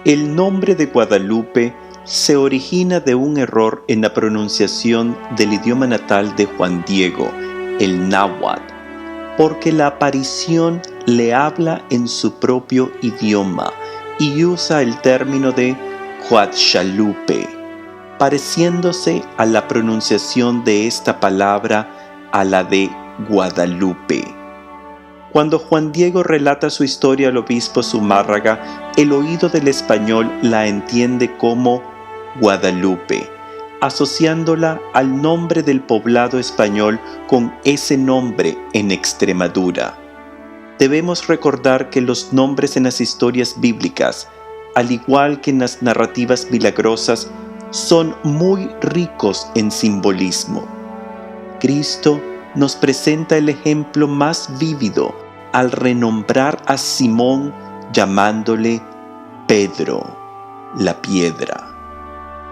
El nombre de Guadalupe se origina de un error en la pronunciación del idioma natal de Juan Diego, el náhuatl, porque la aparición le habla en su propio idioma y usa el término de Guadalupe, pareciéndose a la pronunciación de esta palabra a la de Guadalupe. Cuando Juan Diego relata su historia al obispo Zumárraga, el oído del español la entiende como Guadalupe, asociándola al nombre del poblado español con ese nombre en Extremadura. Debemos recordar que los nombres en las historias bíblicas, al igual que en las narrativas milagrosas, son muy ricos en simbolismo. Cristo nos presenta el ejemplo más vívido al renombrar a Simón llamándole Pedro, la piedra.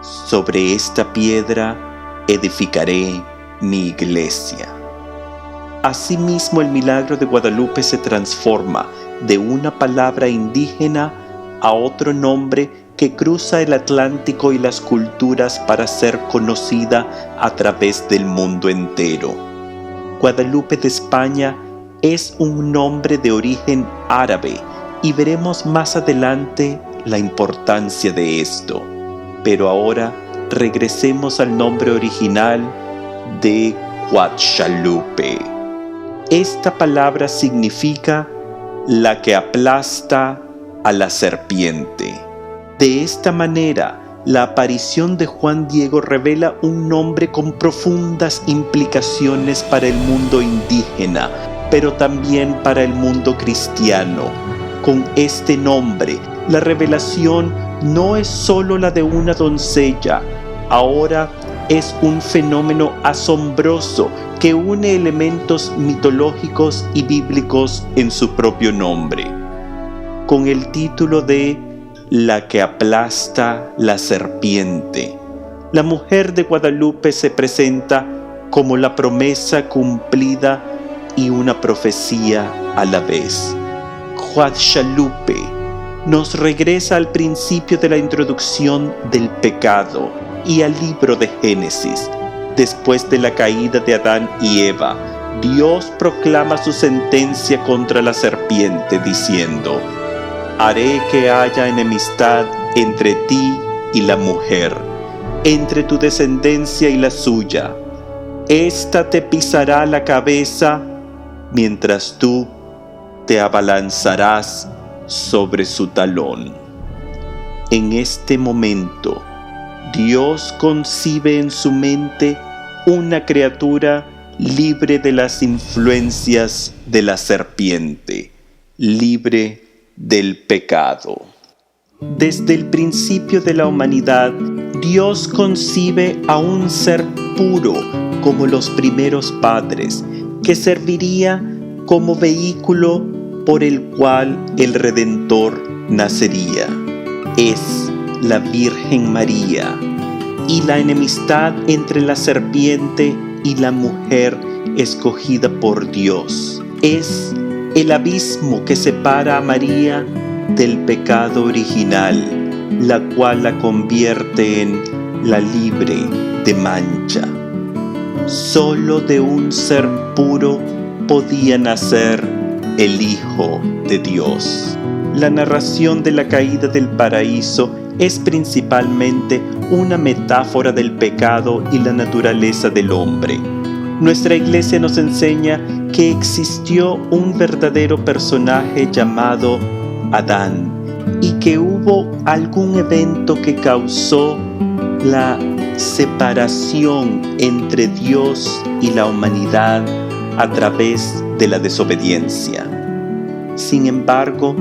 Sobre esta piedra edificaré mi iglesia. Asimismo, el milagro de Guadalupe se transforma de una palabra indígena a otro nombre que cruza el Atlántico y las culturas para ser conocida a través del mundo entero. Guadalupe de España es un nombre de origen árabe y veremos más adelante la importancia de esto. Pero ahora regresemos al nombre original de Guadalupe. Esta palabra significa la que aplasta a la serpiente. De esta manera, la aparición de Juan Diego revela un nombre con profundas implicaciones para el mundo indígena, pero también para el mundo cristiano. Con este nombre, la revelación no es solo la de una doncella, ahora es un fenómeno asombroso que une elementos mitológicos y bíblicos en su propio nombre. Con el título de La que aplasta la serpiente, la mujer de Guadalupe se presenta como la promesa cumplida y una profecía a la vez. Guadalupe nos regresa al principio de la introducción del pecado y al libro de Génesis. Después de la caída de Adán y Eva, Dios proclama su sentencia contra la serpiente diciendo: haré que haya enemistad entre ti y la mujer, entre tu descendencia y la suya. Ésta te pisará la cabeza, mientras tú te abalanzarás sobre su talón. En este momento, Dios concibe en su mente una criatura libre de las influencias de la serpiente, libre del pecado. Desde el principio de la humanidad, Dios concibe a un ser puro como los primeros padres, que serviría como vehículo por el cual el Redentor nacería. Es la Virgen María, y la enemistad entre la serpiente y la mujer escogida por Dios es el abismo que separa a María del pecado original, la cual la convierte en la libre de mancha. Solo de un ser puro podía nacer el Hijo de Dios. La narración de la caída del paraíso es principalmente una metáfora del pecado y la naturaleza del hombre. Nuestra Iglesia nos enseña que existió un verdadero personaje llamado Adán y que hubo algún evento que causó la separación entre Dios y la humanidad a través de la desobediencia. Sin embargo,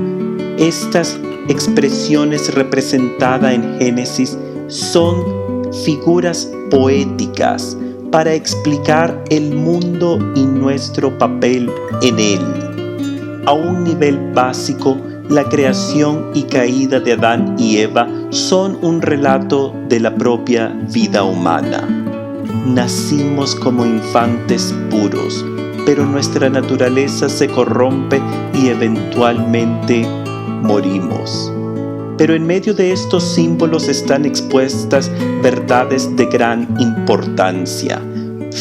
estas expresiones representadas en Génesis son figuras poéticas para explicar el mundo y nuestro papel en él. A un nivel básico, la creación y caída de Adán y Eva son un relato de la propia vida humana. Nacimos como infantes puros, pero nuestra naturaleza se corrompe y eventualmente morimos. Pero en medio de estos símbolos están expuestas verdades de gran importancia.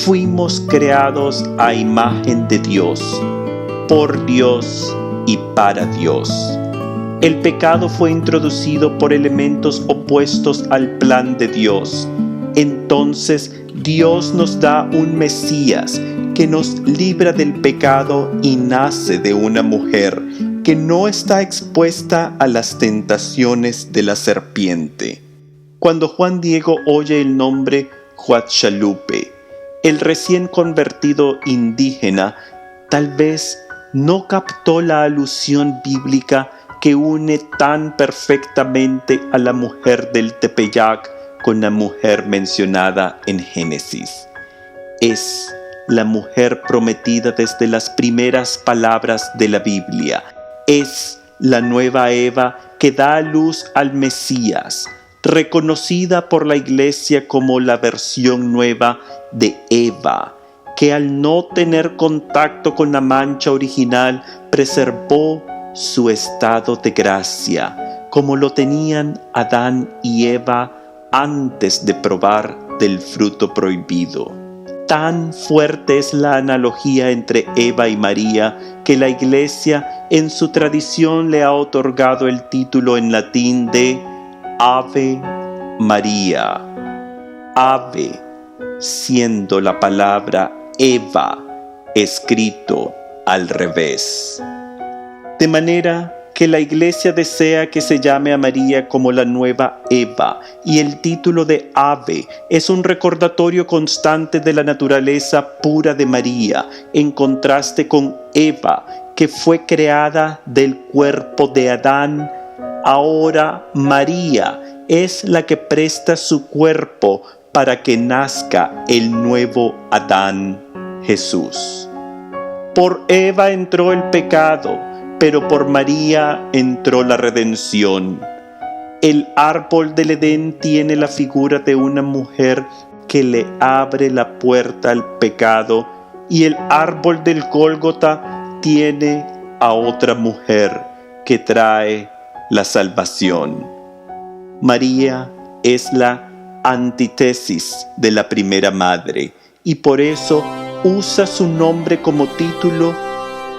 Fuimos creados a imagen de Dios, por Dios y para Dios. El pecado fue introducido por elementos opuestos al plan de Dios. Entonces Dios nos da un Mesías que nos libra del pecado y nace de una mujer que no está expuesta a las tentaciones de la serpiente. Cuando Juan Diego oye el nombre Guadalupe, el recién convertido indígena tal vez no captó la alusión bíblica que une tan perfectamente a la mujer del Tepeyac con la mujer mencionada en Génesis. Es la mujer prometida desde las primeras palabras de la Biblia. Es la nueva Eva que da a luz al Mesías, reconocida por la Iglesia como la versión nueva de Eva, que al no tener contacto con la mancha original preservó su estado de gracia, como lo tenían Adán y Eva antes de probar del fruto prohibido. Tan fuerte es la analogía entre Eva y María que la Iglesia en su tradición le ha otorgado el título en latín de Ave María. Ave, siendo la palabra Eva escrito al revés. De manera que la Iglesia desea que se llame a María como la nueva Eva, y el título de Ave es un recordatorio constante de la naturaleza pura de María, en contraste con Eva, que fue creada del cuerpo de Adán. Ahora María es la que presta su cuerpo para que nazca el nuevo Adán, Jesús. Por Eva entró el pecado, pero por María entró la redención. El árbol del Edén tiene la figura de una mujer que le abre la puerta al pecado, y el árbol del Gólgota tiene a otra mujer que trae la salvación. María es la antítesis de la primera madre, y por eso usa su nombre como título,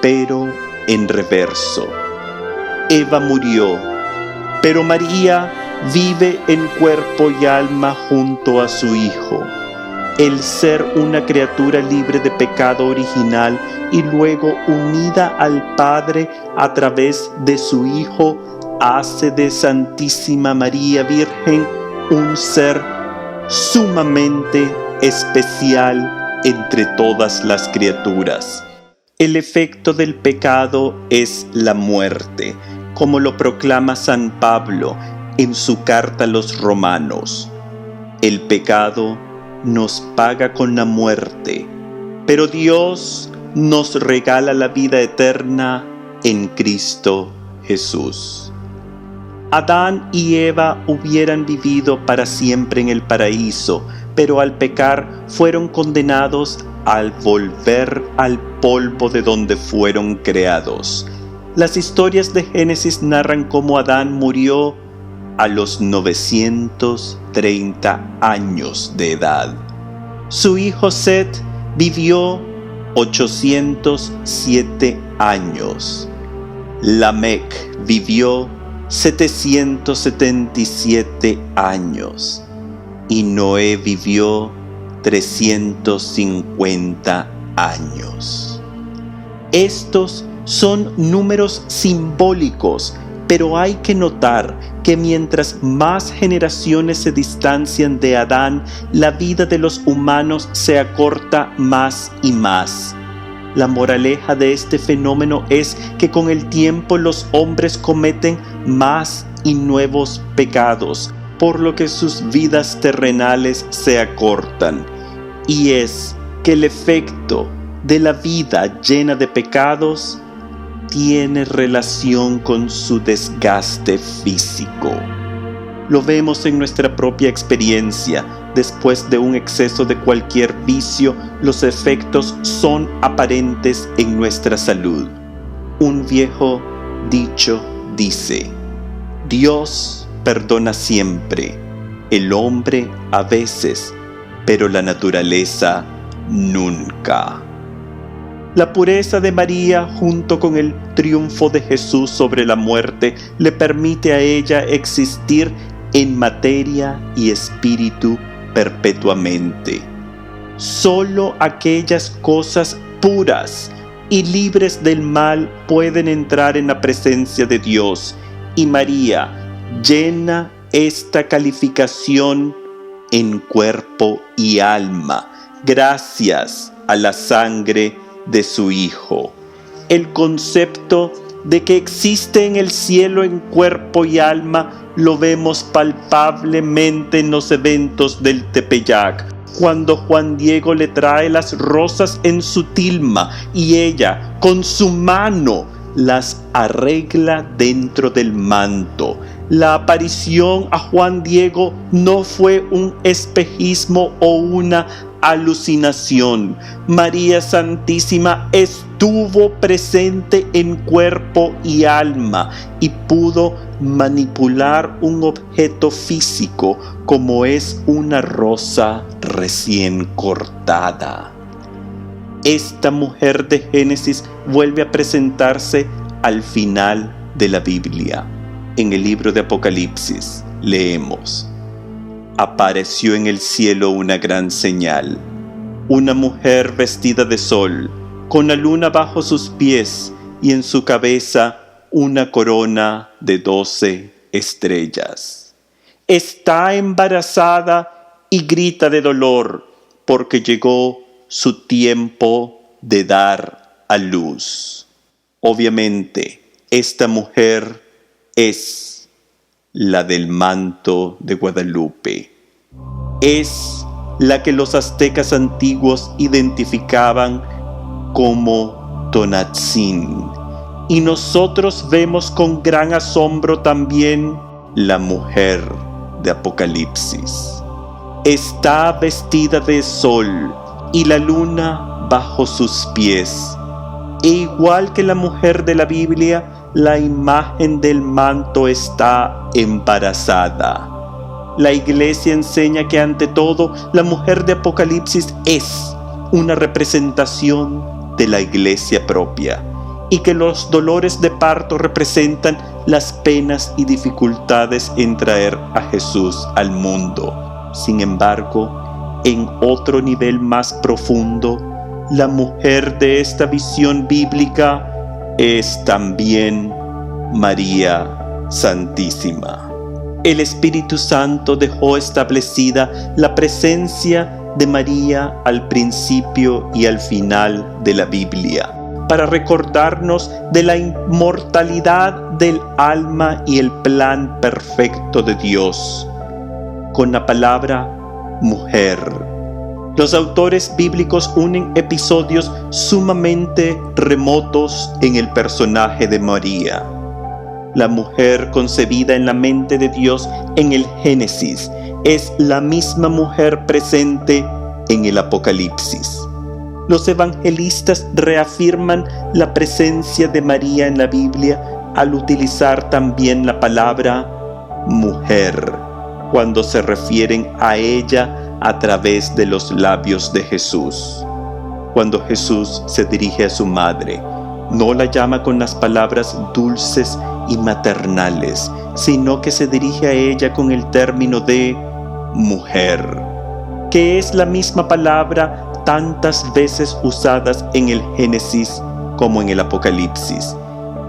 pero en reverso. Eva murió, pero María vive en cuerpo y alma junto a su Hijo. El ser una criatura libre de pecado original y luego unida al Padre a través de su Hijo hace de Santísima María Virgen un ser sumamente especial entre todas las criaturas. El efecto del pecado es la muerte, como lo proclama San Pablo en su carta a los Romanos. El pecado nos paga con la muerte, pero Dios nos regala la vida eterna en Cristo Jesús. Adán y Eva hubieran vivido para siempre en el paraíso, pero al pecar fueron condenados al volver al polvo de donde fueron creados. Las historias de Génesis narran cómo Adán murió a los 930 años de edad. Su hijo Set vivió 807 años. Lamec vivió 777 años. Y Noé vivió 350 años. Estos son números simbólicos, pero hay que notar que mientras más generaciones se distancian de Adán, la vida de los humanos se acorta más y más. La moraleja de este fenómeno es que con el tiempo los hombres cometen más y nuevos pecados, por lo que sus vidas terrenales se acortan. Y es que el efecto de la vida llena de pecados tiene relación con su desgaste físico. Lo vemos en nuestra propia experiencia. Después de un exceso de cualquier vicio, los efectos son aparentes en nuestra salud. Un viejo dicho dice: Dios perdona siempre, el hombre a veces, pero la naturaleza nunca. La pureza de María, junto con el triunfo de Jesús sobre la muerte, le permite a ella existir en materia y espíritu perpetuamente. Solo aquellas cosas puras y libres del mal pueden entrar en la presencia de Dios, y María llena esta calificación en cuerpo y alma, gracias a la sangre de su Hijo. El concepto de que existe en el cielo en cuerpo y alma lo vemos palpablemente en los eventos del Tepeyac, cuando Juan Diego le trae las rosas en su tilma y ella con su mano las arregla dentro del manto. La aparición a Juan Diego no fue un espejismo o una alucinación. María Santísima estuvo presente en cuerpo y alma y pudo manipular un objeto físico como es una rosa recién cortada. Esta mujer de Génesis vuelve a presentarse al final de la Biblia. En el libro de Apocalipsis leemos: apareció en el cielo una gran señal, una mujer vestida de sol, con la luna bajo sus pies y en su cabeza una corona de 12 estrellas. Está embarazada y grita de dolor porque llegó su tiempo de dar a luz. Obviamente, esta mujer es la del manto de Guadalupe. Es la que los aztecas antiguos identificaban como Tonatzin. Y nosotros vemos con gran asombro también la mujer de Apocalipsis. Está vestida de sol y la luna bajo sus pies. E igual que la mujer de la Biblia, la imagen del manto está embarazada. La Iglesia enseña que ante todo la mujer de Apocalipsis es una representación de la Iglesia propia y que los dolores de parto representan las penas y dificultades en traer a Jesús al mundo. Sin embargo, en otro nivel más profundo, la mujer de esta visión bíblica es también María Santísima. El Espíritu Santo dejó establecida la presencia de María al principio y al final de la Biblia, para recordarnos de la inmortalidad del alma y el plan perfecto de Dios. Con la palabra mujer, los autores bíblicos unen episodios sumamente remotos en el personaje de María. La mujer concebida en la mente de Dios en el Génesis es la misma mujer presente en el Apocalipsis. Los evangelistas reafirman la presencia de María en la Biblia al utilizar también la palabra mujer cuando se refieren a ella a través de los labios de Jesús. Cuando Jesús se dirige a su madre, no la llama con las palabras dulces y maternales, sino que se dirige a ella con el término de mujer, que es la misma palabra tantas veces usadas en el Génesis como en el Apocalipsis,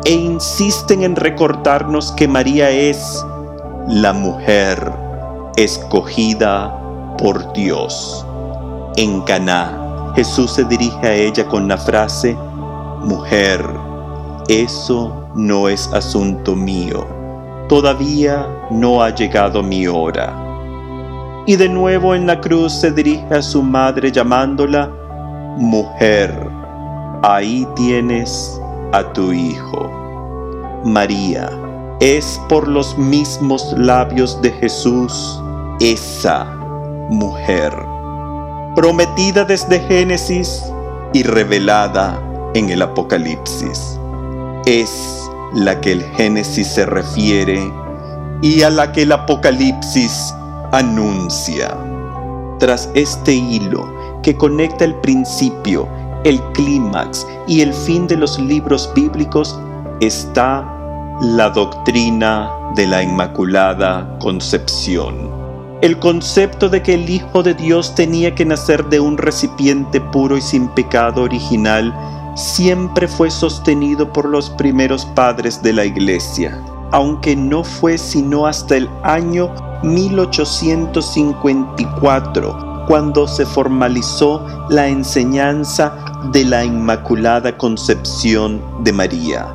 e insisten en recordarnos que María es la mujer escogida por Dios. En Caná, Jesús se dirige a ella con la frase: mujer, eso no es asunto mío, todavía no ha llegado mi hora. Y de nuevo en la cruz se dirige a su madre llamándola mujer, ahí tienes a tu hijo. María es por los mismos labios de Jesús esa mujer, prometida desde Génesis y revelada en el Apocalipsis. Es la que el Génesis se refiere y a la que el Apocalipsis anuncia. Tras este hilo que conecta el principio, el clímax y el fin de los libros bíblicos, está la doctrina de la Inmaculada Concepción. El concepto de que el Hijo de Dios tenía que nacer de un recipiente puro y sin pecado original siempre fue sostenido por los primeros padres de la Iglesia, aunque no fue sino hasta el año 1854 cuando se formalizó la enseñanza de la Inmaculada Concepción de María.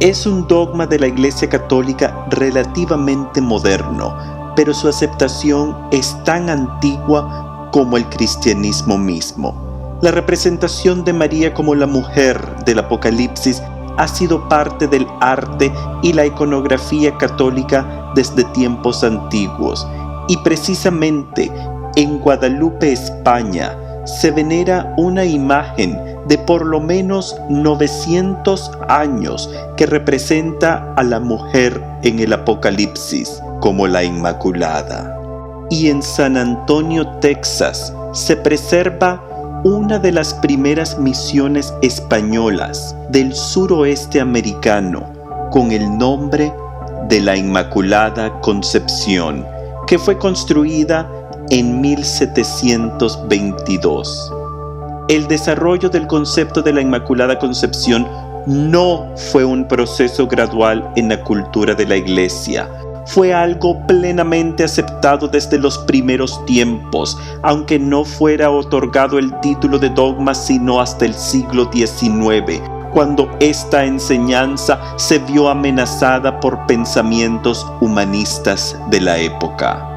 Es un dogma de la Iglesia Católica relativamente moderno, pero su aceptación es tan antigua como el cristianismo mismo. La representación de María como la mujer del Apocalipsis ha sido parte del arte y la iconografía católica desde tiempos antiguos, y precisamente en Guadalupe, España, se venera una imagen de por lo menos 900 años que representa a la mujer en el Apocalipsis como la Inmaculada. Y en San Antonio, Texas, se preserva una de las primeras misiones españolas del suroeste americano con el nombre de la Inmaculada Concepción, que fue construida en 1722. El desarrollo del concepto de la Inmaculada Concepción no fue un proceso gradual en la cultura de la Iglesia. Fue algo plenamente aceptado desde los primeros tiempos, aunque no fuera otorgado el título de dogma sino hasta el siglo XIX, cuando esta enseñanza se vio amenazada por pensamientos humanistas de la época.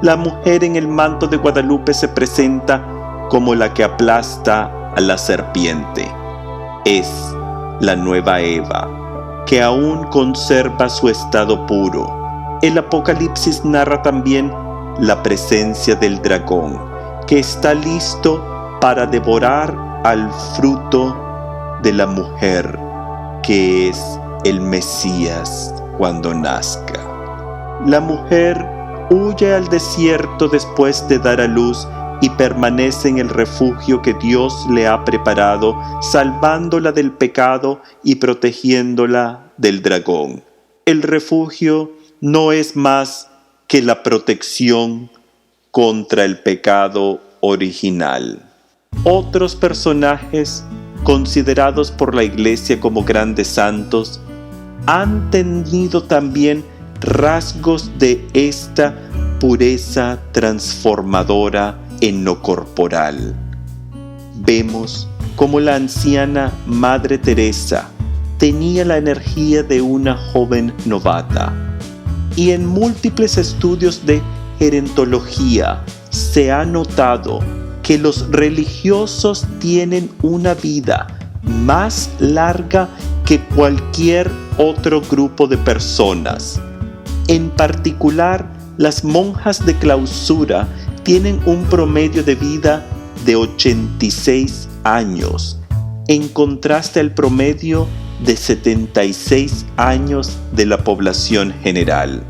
La mujer en el manto de Guadalupe se presenta como la que aplasta a la serpiente. Es la nueva Eva, que aún conserva su estado puro. El Apocalipsis narra también la presencia del dragón, que está listo para devorar al fruto de la mujer, que es el Mesías cuando nazca. La mujer huye al desierto después de dar a luz y permanece en el refugio que Dios le ha preparado, salvándola del pecado y protegiéndola del dragón. El refugio no es más que la protección contra el pecado original. Otros personajes considerados por la Iglesia como grandes santos han tenido también rasgos de esta pureza transformadora en lo corporal. Vemos cómo la anciana Madre Teresa tenía la energía de una joven novata, y en múltiples estudios de gerontología se ha notado que los religiosos tienen una vida más larga que cualquier otro grupo de personas. En particular, las monjas de clausura tienen un promedio de vida de 86 años, en contraste al promedio de 76 años de la población general.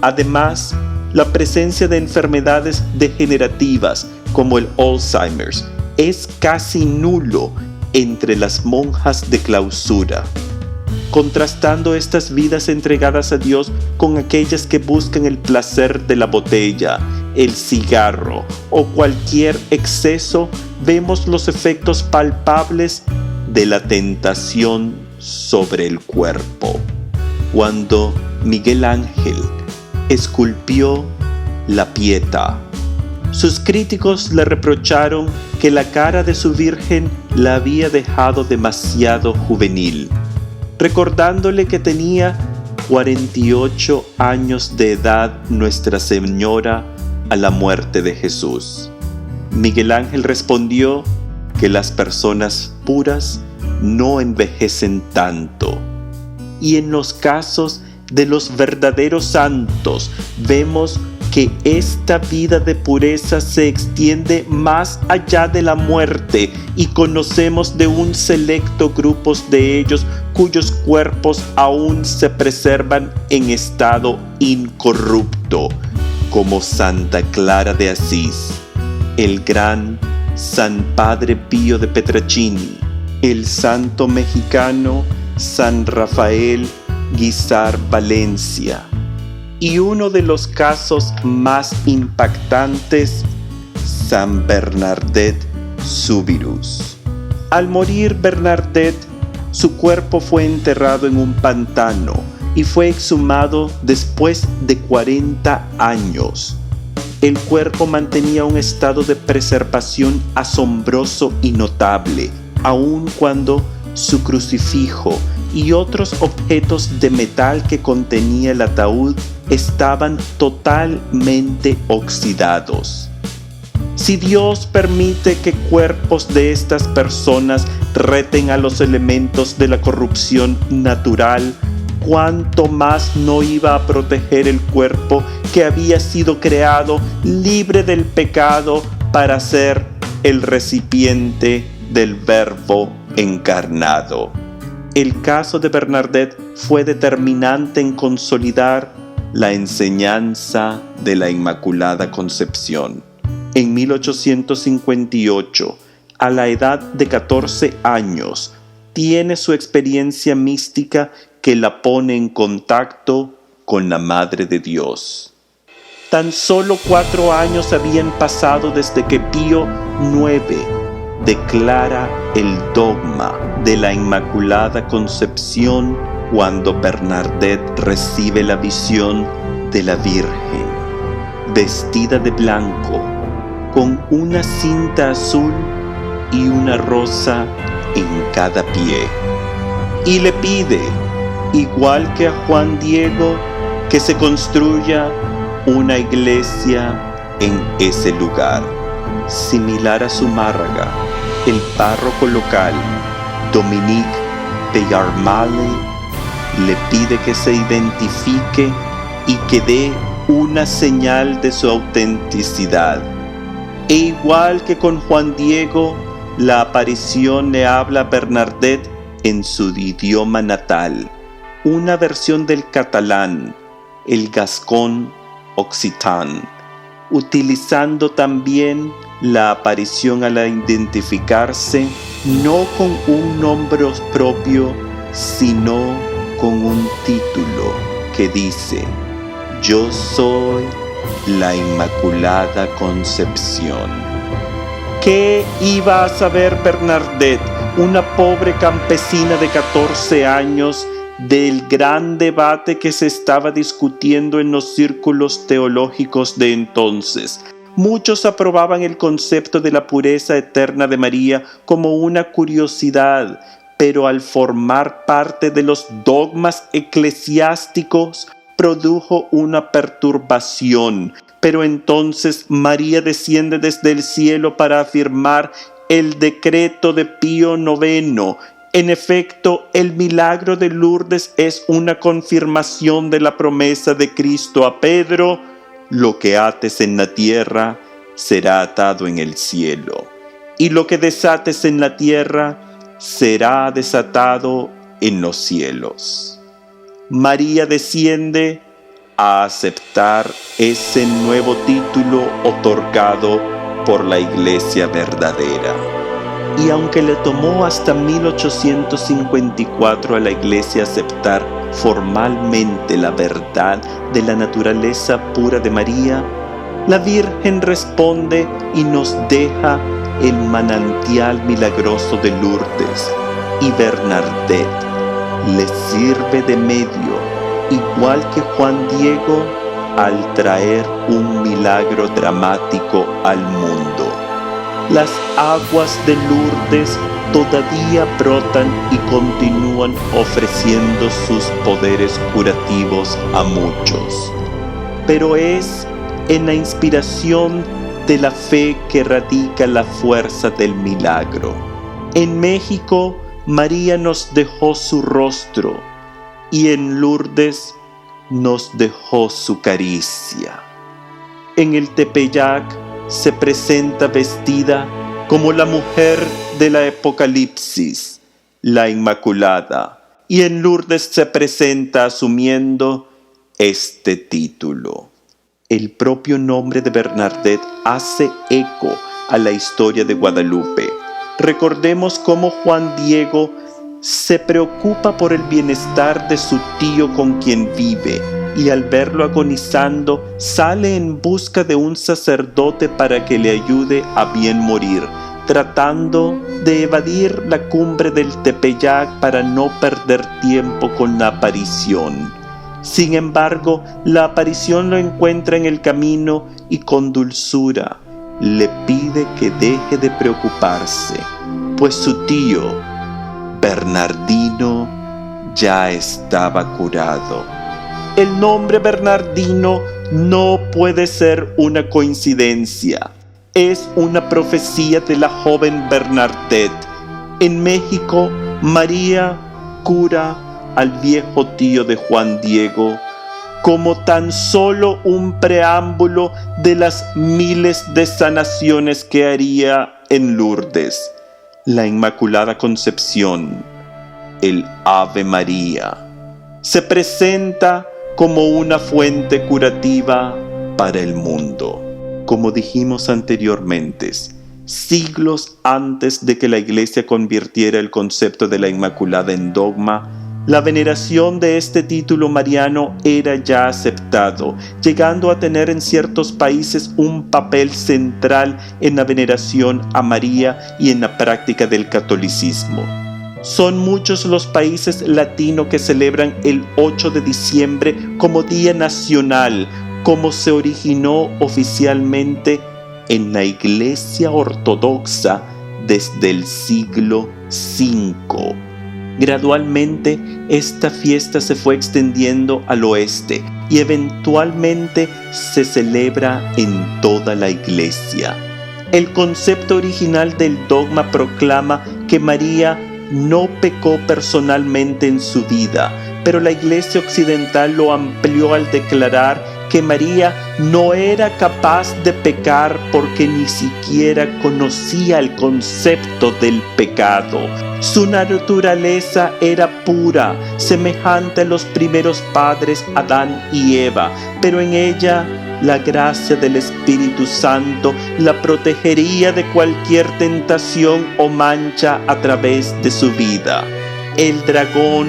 Además, la presencia de enfermedades degenerativas como el Alzheimer's es casi nulo entre las monjas de clausura, contrastando estas vidas entregadas a Dios con aquellas que buscan el placer de la botella, el cigarro o cualquier exceso. Vemos los efectos palpables de la tentación sobre el cuerpo. Cuando Miguel Ángel esculpió la Pietà, sus críticos le reprocharon que la cara de su Virgen la había dejado demasiado juvenil, recordándole que tenía 48 años de edad Nuestra Señora a la muerte de Jesús. Miguel Ángel respondió que las personas puras no envejecen tanto, y en los casos de los verdaderos santos vemos que esta vida de pureza se extiende más allá de la muerte y conocemos de un selecto grupo de ellos cuyos cuerpos aún se preservan en estado incorrupto, como Santa Clara de Asís, el gran San Padre Pío de Pietrelcini, el santo mexicano San Rafael Guízar Valencia, y uno de los casos más impactantes, San Bernadette Soubirous. Al morir Bernadette, su cuerpo fue enterrado en un pantano y fue exhumado después de 40 años. El cuerpo mantenía un estado de preservación asombroso y notable, aun cuando su crucifijo y otros objetos de metal que contenía el ataúd estaban totalmente oxidados. Si Dios permite que cuerpos de estas personas reten a los elementos de la corrupción natural, ¿cuánto más no iba a proteger el cuerpo que había sido creado libre del pecado para ser el recipiente del Verbo encarnado? El caso de Bernadette fue determinante en consolidar la enseñanza de la Inmaculada Concepción. En 1858, a la edad de 14 años, tiene su experiencia mística que la pone en contacto con la Madre de Dios. Tan solo 4 años habían pasado desde que Pío IX declara el dogma de la Inmaculada Concepción cuando Bernadette recibe la visión de la Virgen, vestida de blanco, con una cinta azul y una rosa en cada pie. Y le pide, igual que a Juan Diego, que se construya una iglesia en ese lugar. Similar a Zumárraga, el párroco local, Dominique Bellarmale, le pide que se identifique y que dé una señal de su autenticidad. E igual que con Juan Diego, la aparición le habla a Bernadette en su idioma natal, una versión del catalán, el gascón occitán, utilizando también la aparición al identificarse no con un nombre propio, sino con un título que dice: Yo soy la Inmaculada Concepción. ¿Qué iba a saber Bernadette, una pobre campesina de 14 años, del gran debate que se estaba discutiendo en los círculos teológicos de entonces? Muchos aprobaban el concepto de la pureza eterna de María como una curiosidad, pero al formar parte de los dogmas eclesiásticos, produjo una perturbación. Pero entonces María desciende desde el cielo para afirmar el decreto de Pío IX. En efecto, el milagro de Lourdes es una confirmación de la promesa de Cristo a Pedro: lo que ates en la tierra será atado en el cielo, y lo que desates en la tierra será desatado en los cielos. María desciende a aceptar ese nuevo título otorgado por la Iglesia verdadera. Y aunque le tomó hasta 1854 a la Iglesia aceptar formalmente la verdad de la naturaleza pura de María, la Virgen responde y nos deja el manantial milagroso de Lourdes, y Bernadette le sirve de medio, igual que Juan Diego, al traer un milagro dramático al mundo. Las aguas de Lourdes todavía brotan y continúan ofreciendo sus poderes curativos a muchos. Pero es en la inspiración de la fe que radica la fuerza del milagro. En México, María nos dejó su rostro, y en Lourdes nos dejó su caricia. En el Tepeyac se presenta vestida como la mujer del Apocalipsis, la Inmaculada, y en Lourdes se presenta asumiendo este título. El propio nombre de Bernadette hace eco a la historia de Guadalupe. Recordemos cómo Juan Diego se preocupa por el bienestar de su tío con quien vive y al verlo agonizando sale en busca de un sacerdote para que le ayude a bien morir, tratando de evadir la cumbre del Tepeyac para no perder tiempo con la aparición. Sin embargo, la aparición lo encuentra en el camino y con dulzura le pide que deje de preocuparse, pues su tío, Bernardino, ya estaba curado. El nombre Bernardino no puede ser una coincidencia. Es una profecía de la joven Bernadette. En México, María cura al viejo tío de Juan Diego como tan solo un preámbulo de las miles de sanaciones que haría en Lourdes, la Inmaculada Concepción, el Ave María. Se presenta como una fuente curativa para el mundo. Como dijimos anteriormente, siglos antes de que la Iglesia convirtiera el concepto de la Inmaculada en dogma, la veneración de este título mariano era ya aceptado, llegando a tener en ciertos países un papel central en la veneración a María y en la práctica del catolicismo. Son muchos los países latinos que celebran el 8 de diciembre como Día Nacional, como se originó oficialmente en la Iglesia Ortodoxa desde el siglo V. Gradualmente, esta fiesta se fue extendiendo al oeste y eventualmente se celebra en toda la Iglesia. El concepto original del dogma proclama que María no pecó personalmente en su vida, pero la Iglesia Occidental lo amplió al declarar que María no era capaz de pecar porque ni siquiera conocía el concepto del pecado. Su naturaleza era pura, semejante a los primeros padres Adán y Eva, pero en ella la gracia del Espíritu Santo la protegería de cualquier tentación o mancha a través de su vida. El dragón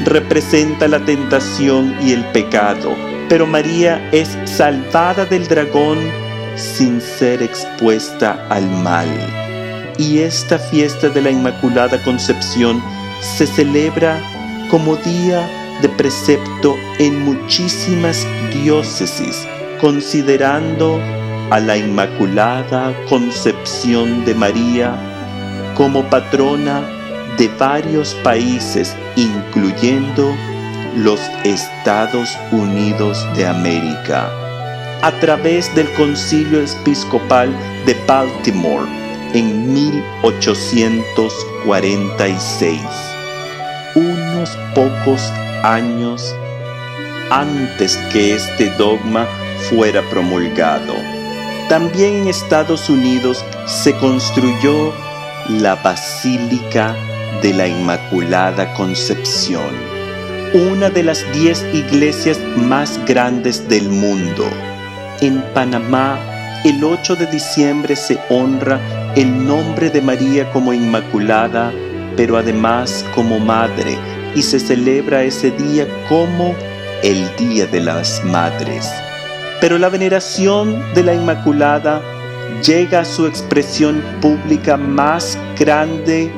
representa la tentación y el pecado, pero María es salvada del dragón sin ser expuesta al mal. Y esta fiesta de la Inmaculada Concepción se celebra como día de precepto en muchísimas diócesis, considerando a la Inmaculada Concepción de María como patrona de varios países, incluyendo los Estados Unidos de América, a través del Concilio Episcopal de Baltimore en 1846, unos pocos años antes que este dogma fuera promulgado. También en Estados Unidos se construyó la Basílica de la Inmaculada Concepción, una de las 10 iglesias más grandes del mundo. En Panamá, el 8 de diciembre se honra el nombre de María como Inmaculada, pero además como Madre, y se celebra ese día como el Día de las Madres. Pero la veneración de la Inmaculada llega a su expresión pública más grande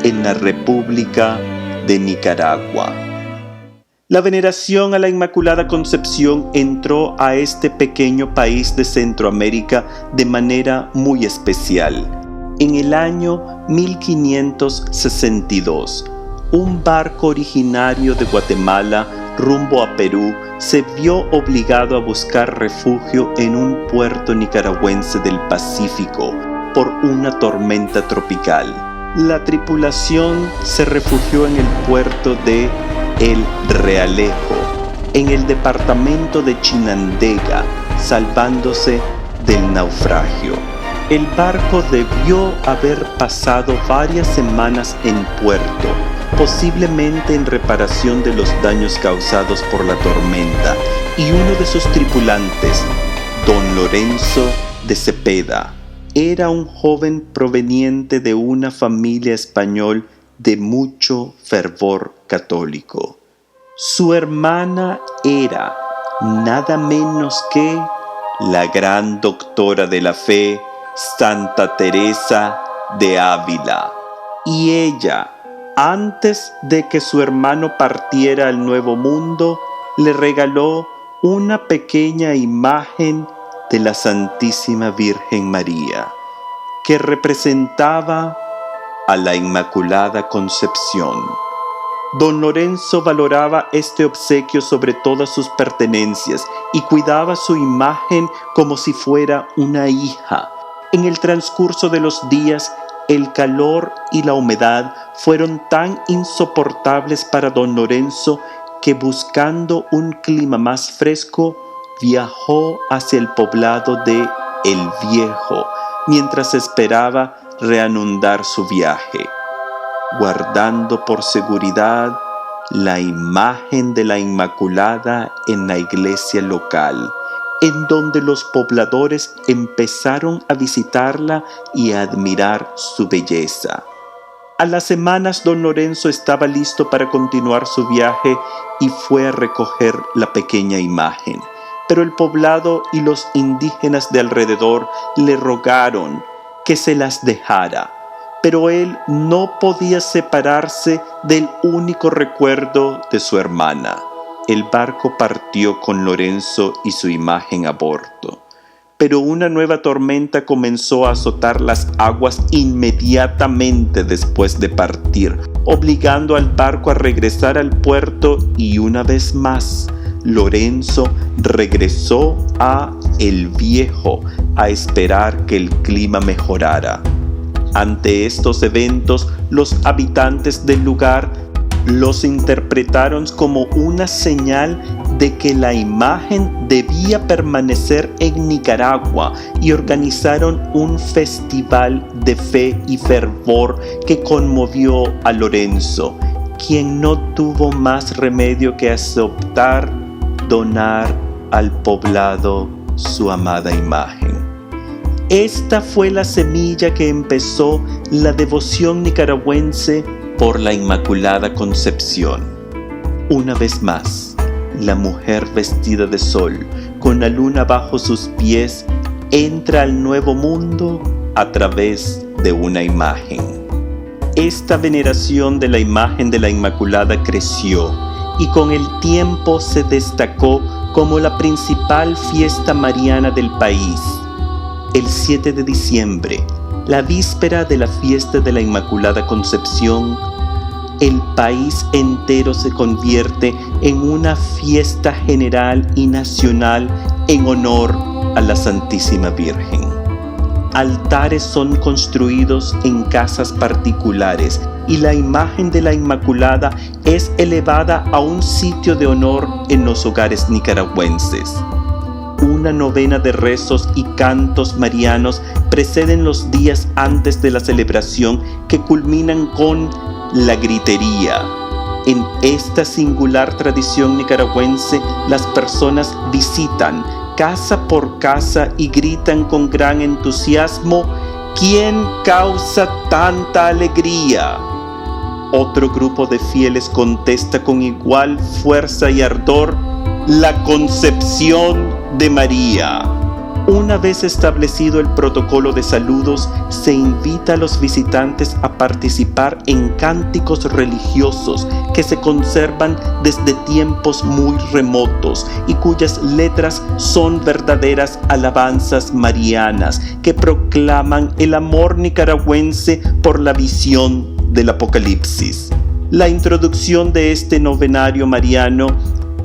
en la República de Nicaragua. La veneración a la Inmaculada Concepción entró a este pequeño país de Centroamérica de manera muy especial. En el año 1562, un barco originario de Guatemala rumbo a Perú se vio obligado a buscar refugio en un puerto nicaragüense del Pacífico por una tormenta tropical. La tripulación se refugió en el puerto de El Realejo, en el departamento de Chinandega, salvándose del naufragio. El barco debió haber pasado varias semanas en puerto, posiblemente en reparación de los daños causados por la tormenta, y uno de sus tripulantes, don Lorenzo de Cepeda, era un joven proveniente de una familia española de mucho fervor católico. Su hermana era nada menos que la gran doctora de la fe, Santa Teresa de Ávila, y ella, antes de que su hermano partiera al Nuevo Mundo, le regaló una pequeña imagen de la Santísima Virgen María, que representaba a la Inmaculada Concepción. Don Lorenzo valoraba este obsequio sobre todas sus pertenencias y cuidaba su imagen como si fuera una hija. En el transcurso de los días, el calor y la humedad fueron tan insoportables para don Lorenzo que, buscando un clima más fresco, viajó hacia el poblado de El Viejo, mientras esperaba reanudar su viaje, guardando por seguridad la imagen de la Inmaculada en la iglesia local, en donde los pobladores empezaron a visitarla y a admirar su belleza. A las semanas, don Lorenzo estaba listo para continuar su viaje y fue a recoger la pequeña imagen. Pero el poblado y los indígenas de alrededor le rogaron que se las dejara. Pero él no podía separarse del único recuerdo de su hermana. El barco partió con Lorenzo y su imagen a bordo. Pero una nueva tormenta comenzó a azotar las aguas inmediatamente después de partir, obligando al barco a regresar al puerto, y una vez más Lorenzo regresó a El Viejo a esperar que el clima mejorara. Ante estos eventos, los habitantes del lugar los interpretaron como una señal de que la imagen debía permanecer en Nicaragua y organizaron un festival de fe y fervor que conmovió a Lorenzo, quien no tuvo más remedio que aceptar donar al poblado su amada imagen. Esta fue la semilla que empezó la devoción nicaragüense por la Inmaculada Concepción. Una vez más, la mujer vestida de sol, con la luna bajo sus pies, entra al Nuevo Mundo a través de una imagen. Esta veneración de la imagen de la Inmaculada creció y con el tiempo se destacó como la principal fiesta mariana del país. El 7 de diciembre, la víspera de la fiesta de la Inmaculada Concepción, el país entero se convierte en una fiesta general y nacional en honor a la Santísima Virgen. Altares son construidos en casas particulares y la imagen de la Inmaculada es elevada a un sitio de honor en los hogares nicaragüenses. Una novena de rezos y cantos marianos preceden los días antes de la celebración, que culminan con la gritería. En esta singular tradición nicaragüense, las personas visitan casa por casa y gritan con gran entusiasmo: ¿quién causa tanta alegría? Otro grupo de fieles contesta con igual fuerza y ardor: la Concepción de María. Una vez establecido el protocolo de saludos, se invita a los visitantes a participar en cánticos religiosos que se conservan desde tiempos muy remotos y cuyas letras son verdaderas alabanzas marianas que proclaman el amor nicaragüense por la visión del Apocalipsis. La introducción de este novenario mariano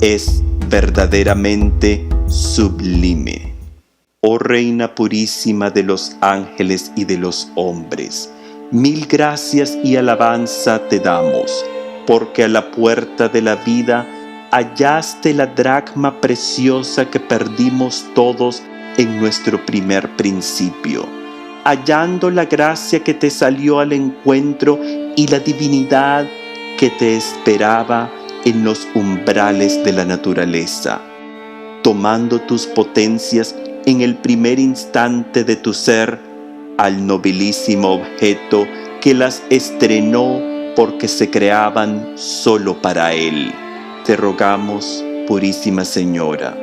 es verdaderamente sublime. Oh Reina purísima de los ángeles y de los hombres, mil gracias y alabanza te damos, porque a la puerta de la vida hallaste la dracma preciosa que perdimos todos en nuestro primer principio, hallando la gracia que te salió al encuentro y la divinidad que te esperaba en los umbrales de la naturaleza, tomando tus potencias en el primer instante de tu ser al nobilísimo objeto que las estrenó porque se creaban solo para Él. Te rogamos, purísima Señora,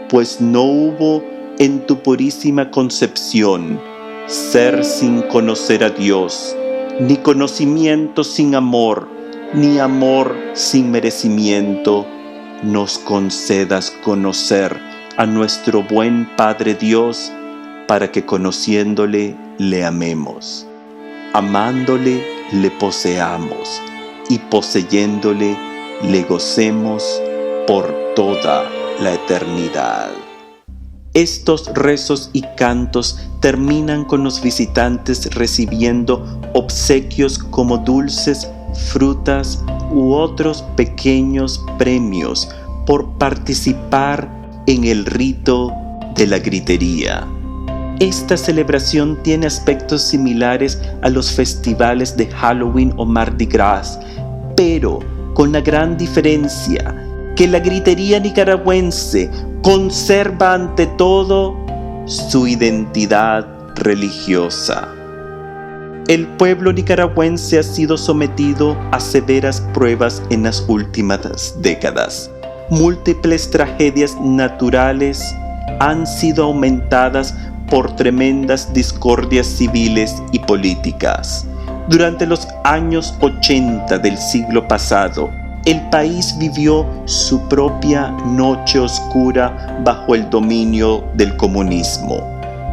pues no hubo en tu purísima concepción ser sin conocer a Dios, ni conocimiento sin amor, ni amor sin merecimiento. Nos concedas conocer a nuestro buen Padre Dios, para que conociéndole le amemos, amándole le poseamos y poseyéndole le gocemos por toda la eternidad. Estos rezos y cantos terminan con los visitantes recibiendo obsequios como dulces, frutas u otros pequeños premios por participar en el rito de la gritería. Esta celebración tiene aspectos similares a los festivales de Halloween o Mardi Gras, pero con la gran diferencia que la gritería nicaragüense conserva ante todo su identidad religiosa. El pueblo nicaragüense ha sido sometido a severas pruebas en las últimas décadas. Múltiples tragedias naturales han sido aumentadas por tremendas discordias civiles y políticas. Durante los años 80 del siglo pasado, el país vivió su propia noche oscura bajo el dominio del comunismo.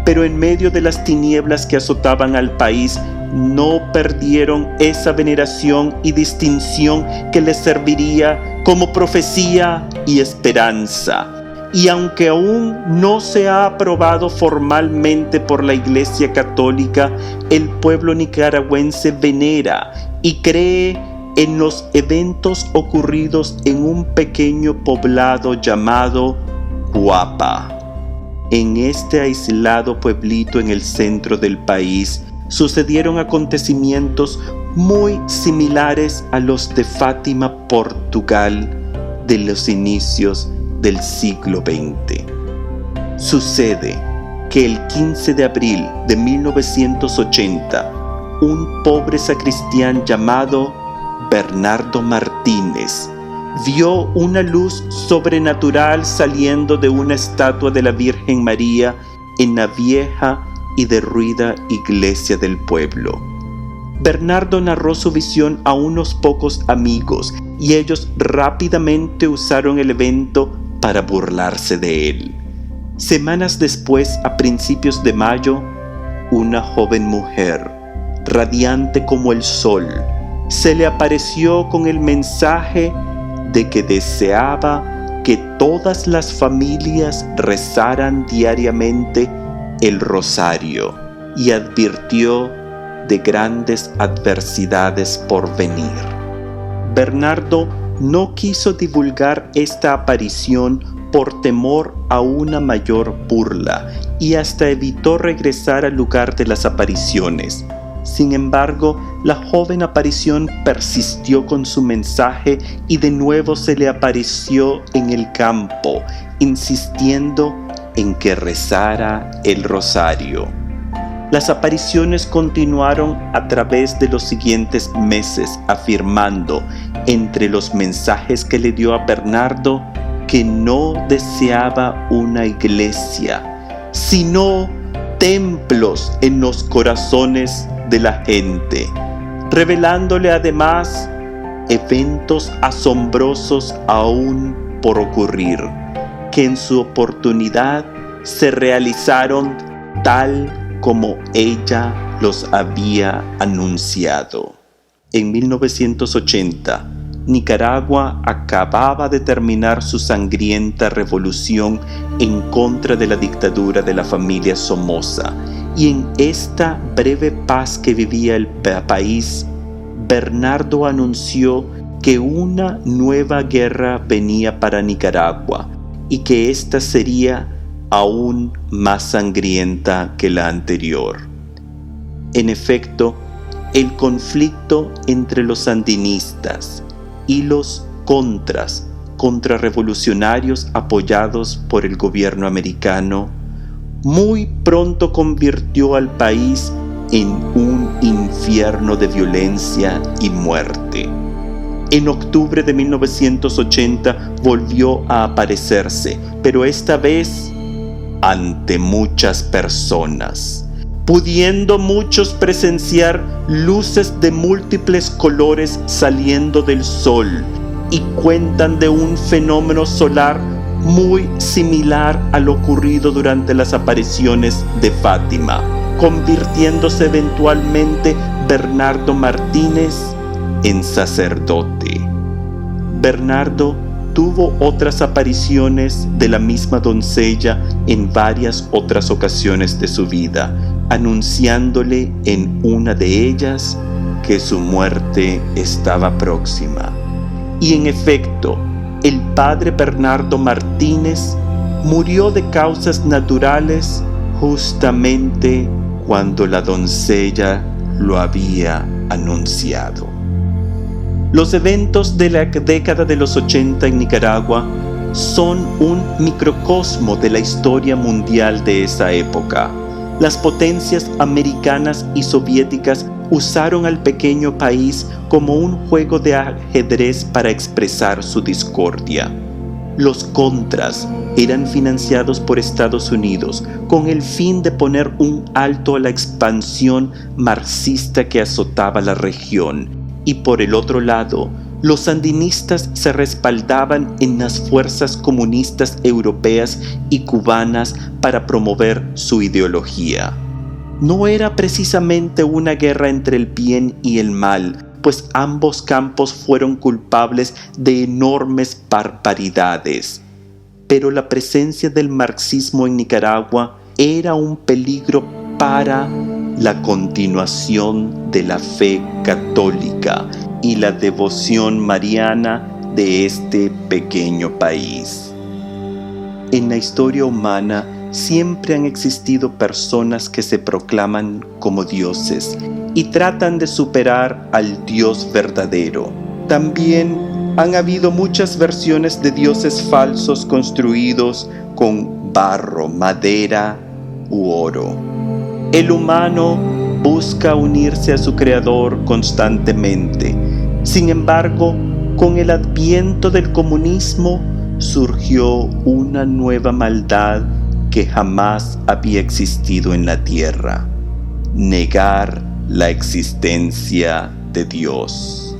Pero en medio de las tinieblas que azotaban al país, no perdieron esa veneración y distinción que les serviría como profecía y esperanza. Y aunque aún no se ha aprobado formalmente por la Iglesia Católica, el pueblo nicaragüense venera y cree en los eventos ocurridos en un pequeño poblado llamado Cuapa. En este aislado pueblito en el centro del país sucedieron acontecimientos muy similares a los de Fátima, Portugal, de los inicios del siglo XX. Sucede que el 15 de abril de 1980, un pobre sacristán llamado Bernardo Martínez vio una luz sobrenatural saliendo de una estatua de la Virgen María en la vieja y derruida iglesia del pueblo. Bernardo narró su visión a unos pocos amigos y ellos rápidamente usaron el evento para burlarse de él. Semanas después, a principios de mayo, una joven mujer, radiante como el sol, se le apareció con el mensaje de que deseaba que todas las familias rezaran diariamente el rosario y advirtió de grandes adversidades por venir. Bernardo no quiso divulgar esta aparición por temor a una mayor burla y hasta evitó regresar al lugar de las apariciones. Sin embargo, la joven aparición persistió con su mensaje y de nuevo se le apareció en el campo, insistiendo en que rezara el rosario. Las apariciones continuaron a través de los siguientes meses, afirmando, entre los mensajes que le dio a Bernardo, que no deseaba una iglesia, sino templos en los corazones de la gente, revelándole además eventos asombrosos aún por ocurrir, que en su oportunidad se realizaron tal como ella los había anunciado. En 1980, Nicaragua acababa de terminar su sangrienta revolución en contra de la dictadura de la familia Somoza, y en esta breve paz que vivía el país, Bernardo anunció que una nueva guerra venía para Nicaragua y que ésta sería aún más sangrienta que la anterior. En efecto, el conflicto entre los sandinistas y los contrarrevolucionarios apoyados por el gobierno americano muy pronto convirtió al país en un infierno de violencia y muerte. En octubre de 1980 volvió a aparecerse, pero esta vez ante muchas personas, pudiendo muchos presenciar luces de múltiples colores saliendo del sol, y cuentan de un fenómeno solar muy similar a lo ocurrido durante las apariciones de Fátima, convirtiéndose eventualmente Bernardo Martínez en sacerdote. Bernardo tuvo otras apariciones de la misma doncella en varias otras ocasiones de su vida, anunciándole en una de ellas que su muerte estaba próxima. Y en efecto, el padre Bernardo Martínez murió de causas naturales justamente cuando la doncella lo había anunciado. Los eventos de la década de los 80 en Nicaragua son un microcosmo de la historia mundial de esa época. Las potencias americanas y soviéticas usaron al pequeño país como un juego de ajedrez para expresar su discordia. Los contras eran financiados por Estados Unidos con el fin de poner un alto a la expansión marxista que azotaba la región, y por el otro lado, los sandinistas se respaldaban en las fuerzas comunistas europeas y cubanas para promover su ideología. No era precisamente una guerra entre el bien y el mal, pues ambos campos fueron culpables de enormes barbaridades. Pero la presencia del marxismo en Nicaragua era un peligro para la continuación de la fe católica y la devoción mariana de este pequeño país. En la historia humana siempre han existido personas que se proclaman como dioses y tratan de superar al Dios verdadero. También han habido muchas versiones de dioses falsos construidos con barro, madera u oro. El humano busca unirse a su creador constantemente. Sin embargo, con el adviento del comunismo surgió una nueva maldad que jamás había existido en la tierra: negar la existencia de Dios.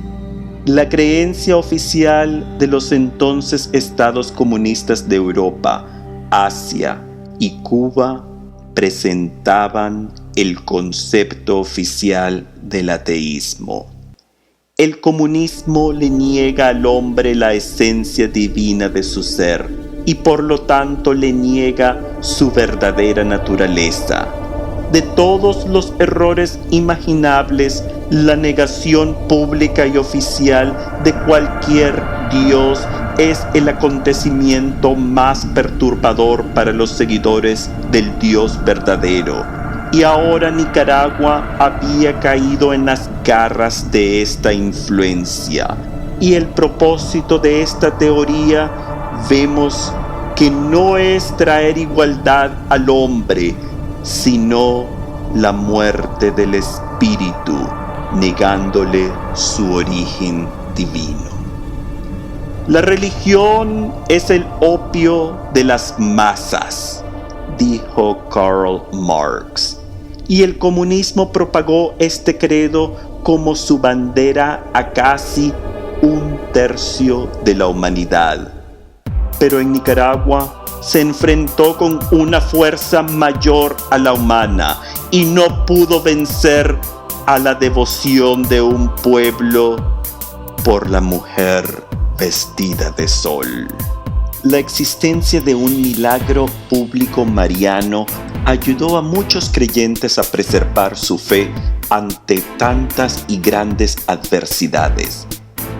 La creencia oficial de los entonces estados comunistas de Europa, Asia y Cuba presentaban el concepto oficial del ateísmo. El comunismo le niega al hombre la esencia divina de su ser y por lo tanto le niega su verdadera naturaleza. De todos los errores imaginables, la negación pública y oficial de cualquier Dios es el acontecimiento más perturbador para los seguidores del Dios verdadero. Y ahora Nicaragua había caído en las garras de esta influencia. Y el propósito de esta teoría vemos que no es traer igualdad al hombre, sino la muerte del espíritu, negándole su origen divino. La religión es el opio de las masas, dijo Karl Marx, y el comunismo propagó este credo como su bandera a casi 1/3 de la humanidad. Pero en Nicaragua se enfrentó con una fuerza mayor a la humana y no pudo vencer a la devoción de un pueblo por la mujer vestida de sol. La existencia de un milagro público mariano ayudó a muchos creyentes a preservar su fe ante tantas y grandes adversidades.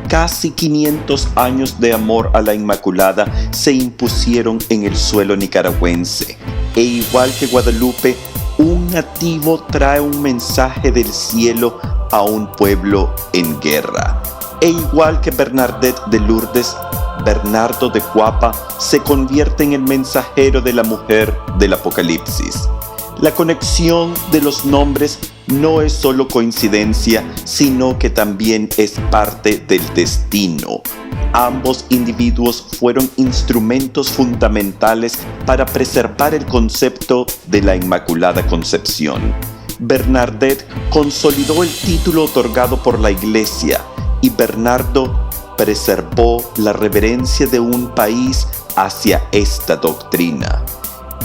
casi 500 años de amor a la Inmaculada se impusieron en el suelo nicaragüense. E igual que Guadalupe, un nativo trae un mensaje del cielo a un pueblo en guerra. E igual que Bernadette de Lourdes, Bernardo de Cuapa se convierte en el mensajero de la mujer del Apocalipsis. La conexión de los nombres no es solo coincidencia, sino que también es parte del destino. Ambos individuos fueron instrumentos fundamentales para preservar el concepto de la Inmaculada Concepción. Bernadette consolidó el título otorgado por la Iglesia y Bernardo preservó la reverencia de un país hacia esta doctrina.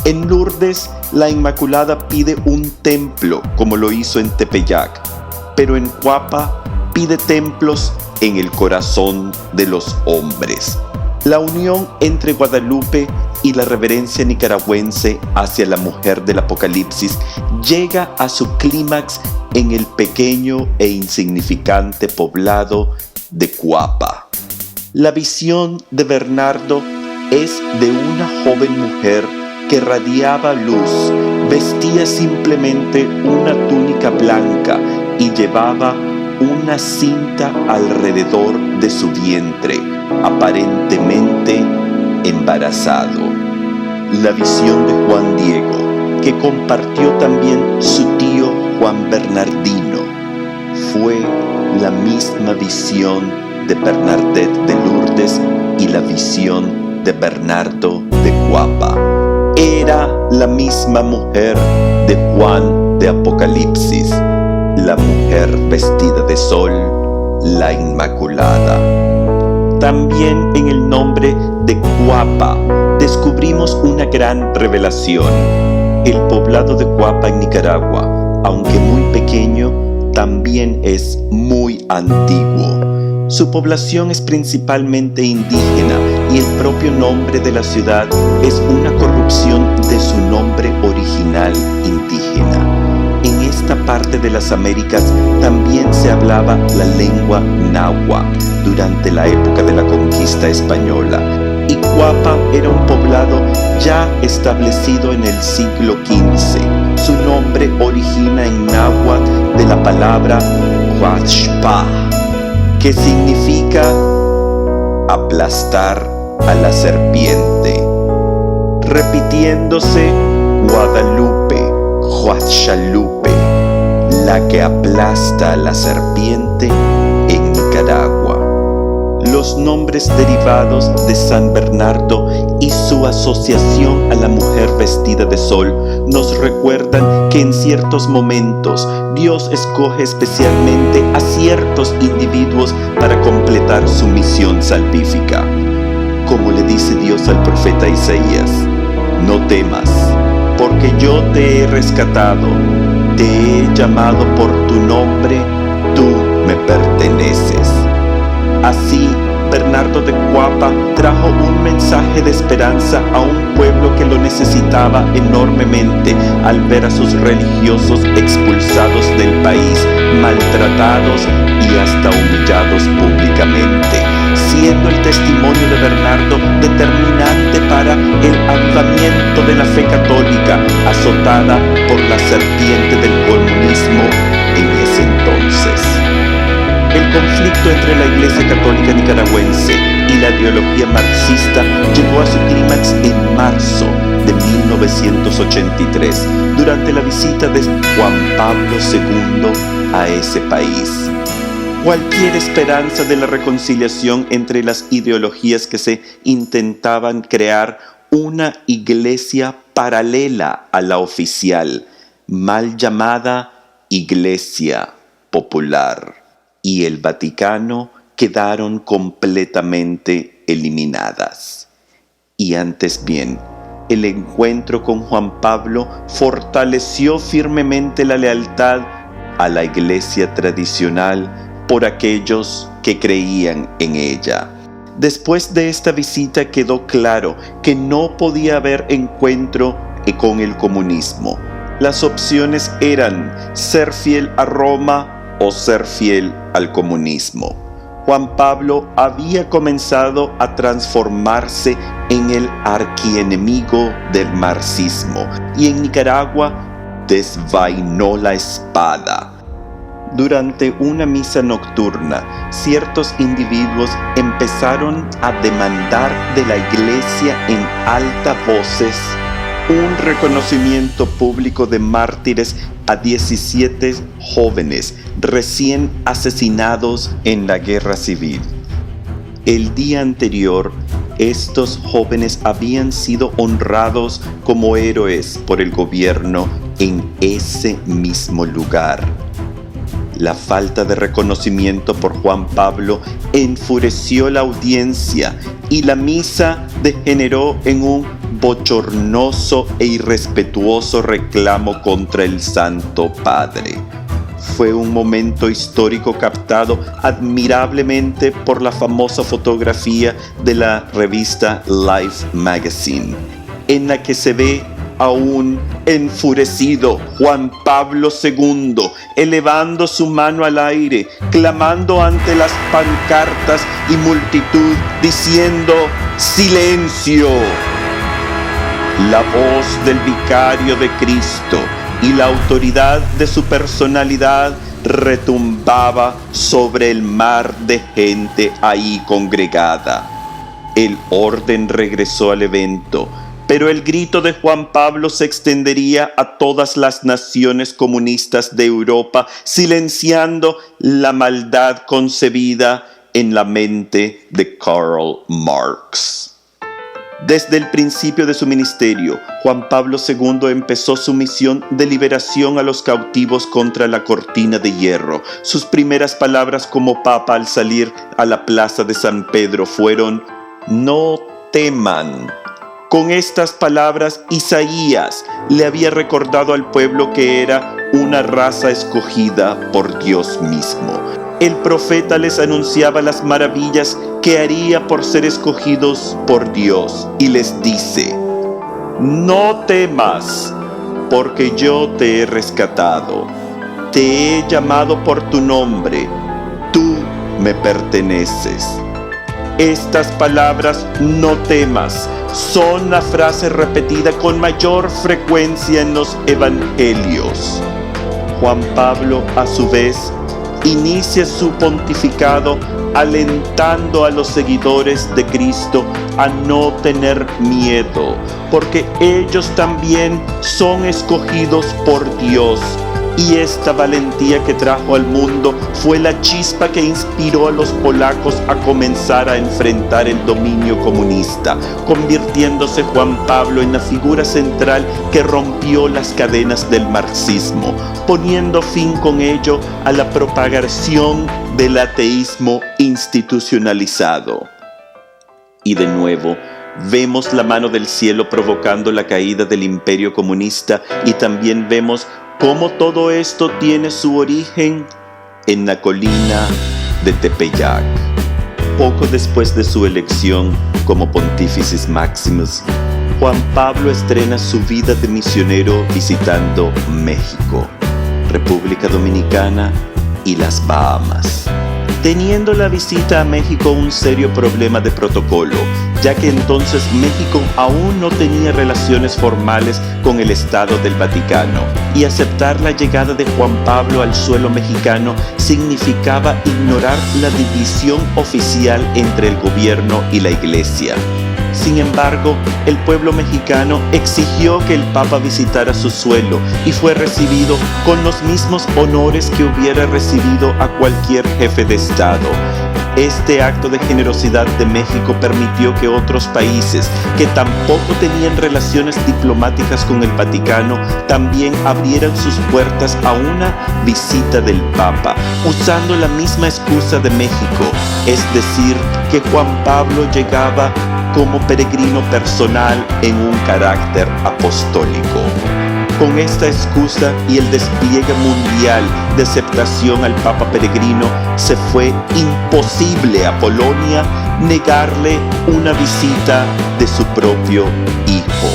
En Lourdes, la Inmaculada pide un templo, como lo hizo en Tepeyac, pero en Cuapa pide templos en el corazón de los hombres. La unión entre Guadalupe y la reverencia nicaragüense hacia la mujer del Apocalipsis llega a su clímax en el pequeño e insignificante poblado de Cuapa. La visión de Bernardo es de una joven mujer que radiaba luz, vestía simplemente una túnica blanca y llevaba una cinta alrededor de su vientre, aparentemente embarazado. La visión de Juan Diego, que compartió también su tío Juan Bernardino, fue la misma visión de Bernadette de Lourdes y la visión de Bernardo de Cuapa. Era la misma mujer de Juan de Apocalipsis, la mujer vestida de sol, la Inmaculada. También en el nombre de Cuapa descubrimos una gran revelación. El poblado de Cuapa en Nicaragua, aunque muy pequeño, también es muy antiguo. Su población es principalmente indígena y el propio nombre de la ciudad es una corrupción de su nombre original indígena. En esta parte de las Américas también se hablaba la lengua náhuatl durante la época de la conquista española, y Cuapa era un poblado ya establecido en el siglo XV. Su nombre origina en náhuatl de la palabra Huachpa, que significa aplastar a la serpiente, repitiéndose Guadalupe, Huachalupe, la que aplasta a la serpiente en Nicaragua. Los nombres derivados de San Bernardo y su asociación a la mujer vestida de sol nos recuerdan que en ciertos momentos Dios escoge especialmente a ciertos individuos para completar su misión salvífica. Como le dice Dios al profeta Isaías: no temas, porque yo te he rescatado, te he llamado por tu nombre, tú me perteneces. Así, Bernardo de Cuapa trajo un mensaje de esperanza a un pueblo que lo necesitaba enormemente al ver a sus religiosos expulsados del país, maltratados y hasta humillados públicamente, siendo el testimonio de Bernardo determinante para el avivamiento de la fe católica, azotada por la serpiente del comunismo en ese entonces. El conflicto entre la Iglesia Católica Nicaragüense y la ideología marxista llegó a su clímax en marzo de 1983, durante la visita de Juan Pablo II a ese país. Cualquier esperanza de la reconciliación entre las ideologías que se intentaban crear una iglesia paralela a la oficial, mal llamada Iglesia Popular, y el Vaticano quedaron completamente eliminadas. Y antes bien, el encuentro con Juan Pablo fortaleció firmemente la lealtad a la iglesia tradicional por aquellos que creían en ella. Después de esta visita quedó claro que no podía haber encuentro con el comunismo. Las opciones eran ser fiel a Roma o ser fiel al comunismo. Juan Pablo había comenzado a transformarse en el archienemigo del marxismo y en Nicaragua desvainó la espada. Durante una misa nocturna, ciertos individuos empezaron a demandar de la iglesia en altas voces un reconocimiento público de mártires a 17 jóvenes recién asesinados en la guerra civil. El día anterior, estos jóvenes habían sido honrados como héroes por el gobierno en ese mismo lugar. La falta de reconocimiento por Juan Pablo enfureció la audiencia y la misa degeneró en un bochornoso e irrespetuoso reclamo contra el Santo Padre. Fue un momento histórico captado admirablemente por la famosa fotografía de la revista Life Magazine, en la que se ve a un enfurecido Juan Pablo II elevando su mano al aire, clamando ante las pancartas y multitud diciendo ¡silencio! La voz del vicario de Cristo y la autoridad de su personalidad retumbaba sobre el mar de gente ahí congregada. El orden regresó al evento, pero el grito de Juan Pablo se extendería a todas las naciones comunistas de Europa, silenciando la maldad concebida en la mente de Karl Marx. Desde el principio de su ministerio, Juan Pablo II empezó su misión de liberación a los cautivos contra la cortina de hierro. Sus primeras palabras como papa al salir a la plaza de San Pedro fueron: «No teman». Con estas palabras, Isaías le había recordado al pueblo que era una raza escogida por Dios mismo. El profeta les anunciaba las maravillas que haría por ser escogidos por Dios y les dice: «No temas, porque yo te he rescatado. Te he llamado por tu nombre. Tú me perteneces». Estas palabras, «no temas», son la frase repetida con mayor frecuencia en los evangelios. Juan Pablo, a su vez, inicia su pontificado alentando a los seguidores de Cristo a no tener miedo, porque ellos también son escogidos por Dios. Y esta valentía que trajo al mundo fue la chispa que inspiró a los polacos a comenzar a enfrentar el dominio comunista, convirtiéndose Juan Pablo en la figura central que rompió las cadenas del marxismo, poniendo fin con ello a la propagación del ateísmo institucionalizado. Y de nuevo, vemos la mano del cielo provocando la caída del imperio comunista y también vemos cómo todo esto tiene su origen en la colina de Tepeyac. Poco después de su elección como Pontificis Maximus, Juan Pablo estrena su vida de misionero visitando México, República Dominicana y las Bahamas, teniendo la visita a México un serio problema de protocolo, ya que entonces México aún no tenía relaciones formales con el Estado del Vaticano, y aceptar la llegada de Juan Pablo al suelo mexicano significaba ignorar la división oficial entre el gobierno y la Iglesia. Sin embargo, el pueblo mexicano exigió que el Papa visitara su suelo y fue recibido con los mismos honores que hubiera recibido a cualquier jefe de Estado. Este acto de generosidad de México permitió que otros países que tampoco tenían relaciones diplomáticas con el Vaticano también abrieran sus puertas a una visita del Papa, usando la misma excusa de México, es decir, que Juan Pablo llegaba como peregrino personal en un carácter apostólico. Con esta excusa y el despliegue mundial de aceptación al Papa peregrino, se fue imposible a Polonia negarle una visita de su propio hijo.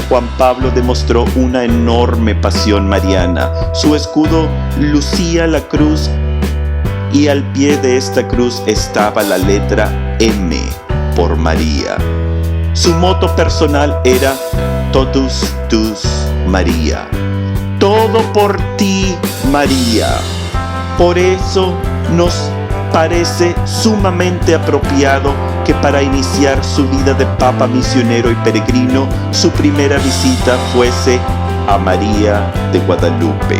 Juan Pablo demostró una enorme pasión mariana. Su escudo lucía la cruz y al pie de esta cruz estaba la letra M por María. Su moto personal era Totus Tus María. Todo por ti, María. Por eso nos parece sumamente apropiado que para iniciar su vida de papa misionero y peregrino, su primera visita fuese a María de Guadalupe.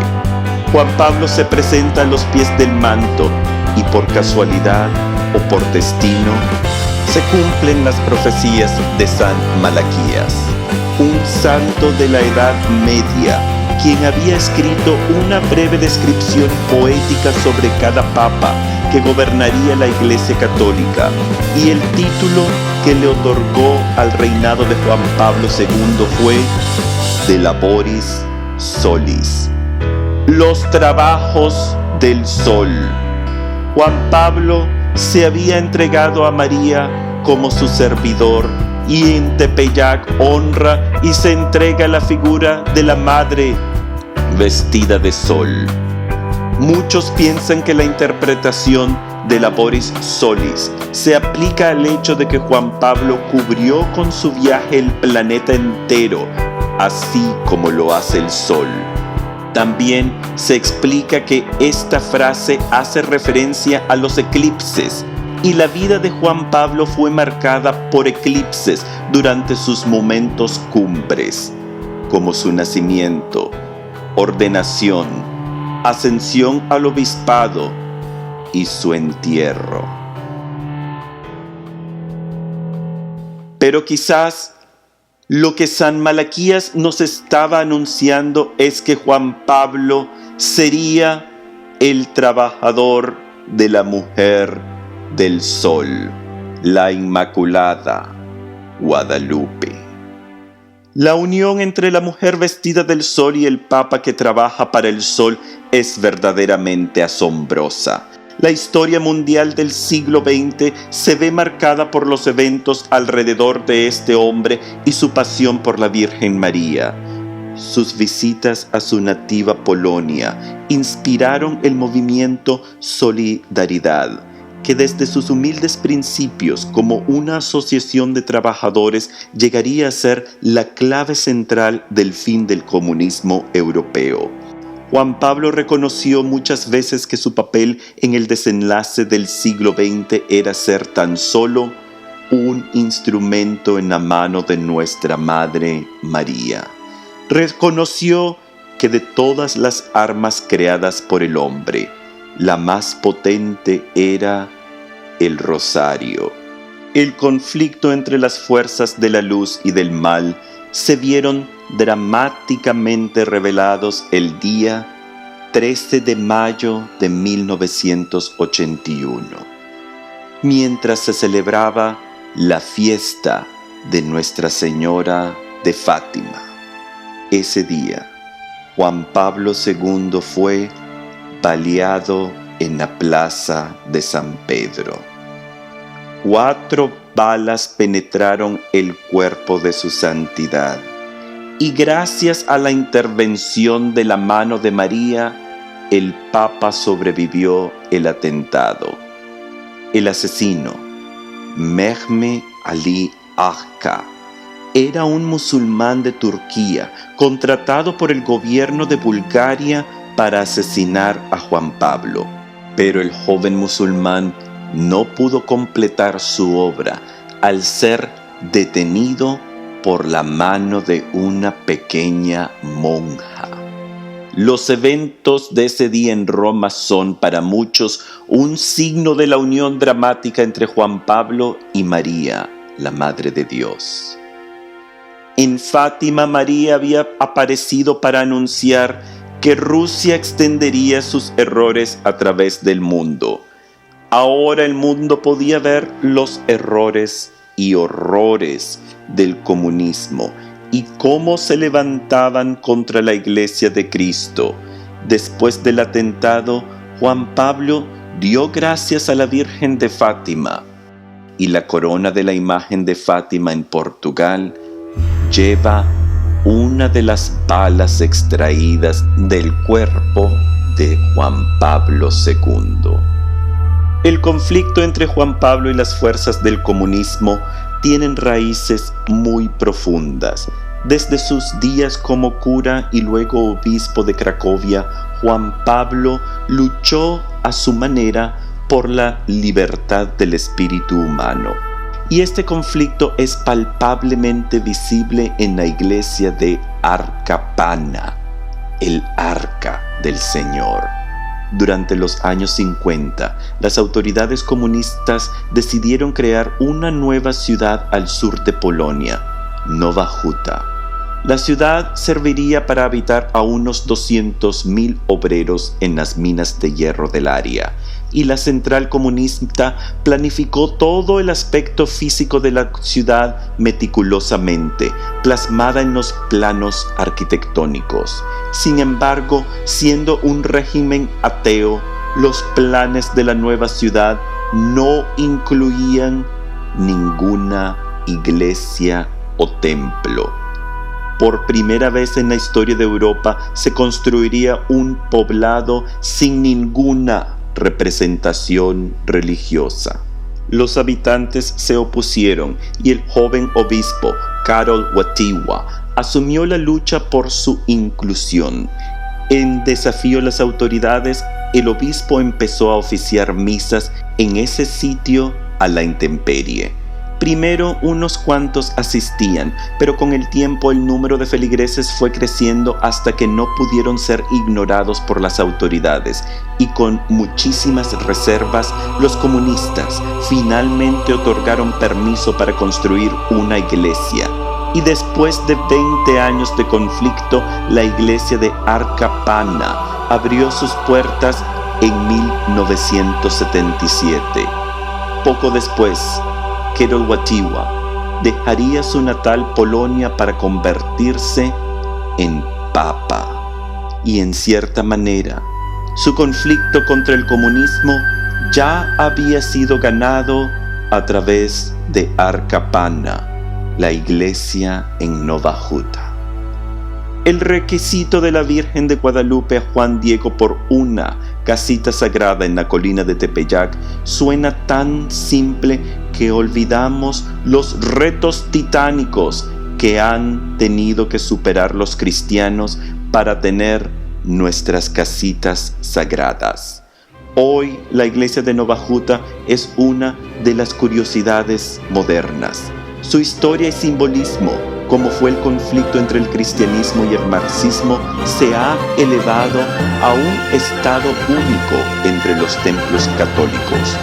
Juan Pablo se presenta a los pies del manto y por casualidad o por destino se cumplen las profecías de San Malaquías, un santo de la Edad Media, quien había escrito una breve descripción poética sobre cada papa que gobernaría la Iglesia Católica, y el título que le otorgó al reinado de Juan Pablo II fue De Laboris Solis, los trabajos del sol. Juan Pablo se había entregado a María como su servidor, y en Tepeyac honra y se entrega la figura de la madre vestida de sol. Muchos piensan que la interpretación de Laboris Solis se aplica al hecho de que Juan Pablo cubrió con su viaje el planeta entero, así como lo hace el sol. También se explica que esta frase hace referencia a los eclipses, y la vida de Juan Pablo fue marcada por eclipses durante sus momentos cumbres, como su nacimiento, ordenación, ascensión al obispado y su entierro. Pero quizás lo que San Malaquías nos estaba anunciando es que Juan Pablo sería el trabajador de la mujer del sol, la Inmaculada Guadalupe. La unión entre la mujer vestida del sol y el Papa que trabaja para el sol es verdaderamente asombrosa. La historia mundial del siglo XX se ve marcada por los eventos alrededor de este hombre y su pasión por la Virgen María. Sus visitas a su nativa Polonia inspiraron el movimiento Solidaridad, que desde sus humildes principios como una asociación de trabajadores llegaría a ser la clave central del fin del comunismo europeo. Juan Pablo reconoció muchas veces que su papel en el desenlace del siglo XX era ser tan solo un instrumento en la mano de nuestra Madre María. Reconoció que de todas las armas creadas por el hombre, la más potente era el rosario. El conflicto entre las fuerzas de la luz y del mal se vieron dramáticamente revelados el día 13 de mayo de 1981, mientras se celebraba la fiesta de Nuestra Señora de Fátima. Ese día, Juan Pablo II fue baleado en la plaza de San Pedro. 4 balas penetraron el cuerpo de su santidad, y gracias a la intervención de la mano de María, el Papa sobrevivió el atentado. El asesino, Mehmet Ali Agca, era un musulmán de Turquía, contratado por el gobierno de Bulgaria para asesinar a Juan Pablo. Pero el joven musulmán no pudo completar su obra al ser detenido por la mano de una pequeña monja. Los eventos de ese día en Roma son para muchos un signo de la unión dramática entre Juan Pablo y María, la Madre de Dios. En Fátima, María había aparecido para anunciar que Rusia extendería sus errores a través del mundo. Ahora el mundo podía ver los errores y horrores del comunismo y cómo se levantaban contra la Iglesia de Cristo. Después del atentado, Juan Pablo dio gracias a la Virgen de Fátima, y la corona de la imagen de Fátima en Portugal lleva una de las balas extraídas del cuerpo de Juan Pablo II. El conflicto entre Juan Pablo y las fuerzas del comunismo tienen raíces muy profundas. Desde sus días como cura y luego obispo de Cracovia, Juan Pablo luchó a su manera por la libertad del espíritu humano. Y este conflicto es palpablemente visible en la iglesia de Arcapana, el Arca del Señor. Durante los años 50, las autoridades comunistas decidieron crear una nueva ciudad al sur de Polonia, Nowa Huta. La ciudad serviría para habitar a unos 200.000 obreros en las minas de hierro del área, y la central comunista planificó todo el aspecto físico de la ciudad meticulosamente, plasmada en los planos arquitectónicos. Sin embargo, siendo un régimen ateo, los planes de la nueva ciudad no incluían ninguna iglesia o templo. Por primera vez en la historia de Europa se construiría un poblado sin ninguna representación religiosa. Los habitantes se opusieron y el joven obispo Karol Wojtyła asumió la lucha por su inclusión. En desafío a las autoridades, el obispo empezó a oficiar misas en ese sitio a la intemperie. Primero unos cuantos asistían, pero con el tiempo el número de feligreses fue creciendo hasta que no pudieron ser ignorados por las autoridades, y con muchísimas reservas los comunistas finalmente otorgaron permiso para construir una iglesia. Y después de 20 años de conflicto, la iglesia de Arcapana abrió sus puertas en 1977. Poco después, Karol Wojtyła dejaría su natal Polonia para convertirse en papa. Y en cierta manera, su conflicto contra el comunismo ya había sido ganado a través de Arcapana, la iglesia en Nowa Huta. El requisito de la Virgen de Guadalupe a Juan Diego por una casita sagrada en la colina de Tepeyac suena tan simple que olvidamos los retos titánicos que han tenido que superar los cristianos para tener nuestras casitas sagradas. Hoy la iglesia de Nowa Huta es una de las curiosidades modernas. Su historia y simbolismo, como fue el conflicto entre el cristianismo y el marxismo, se ha elevado a un estado único entre los templos católicos.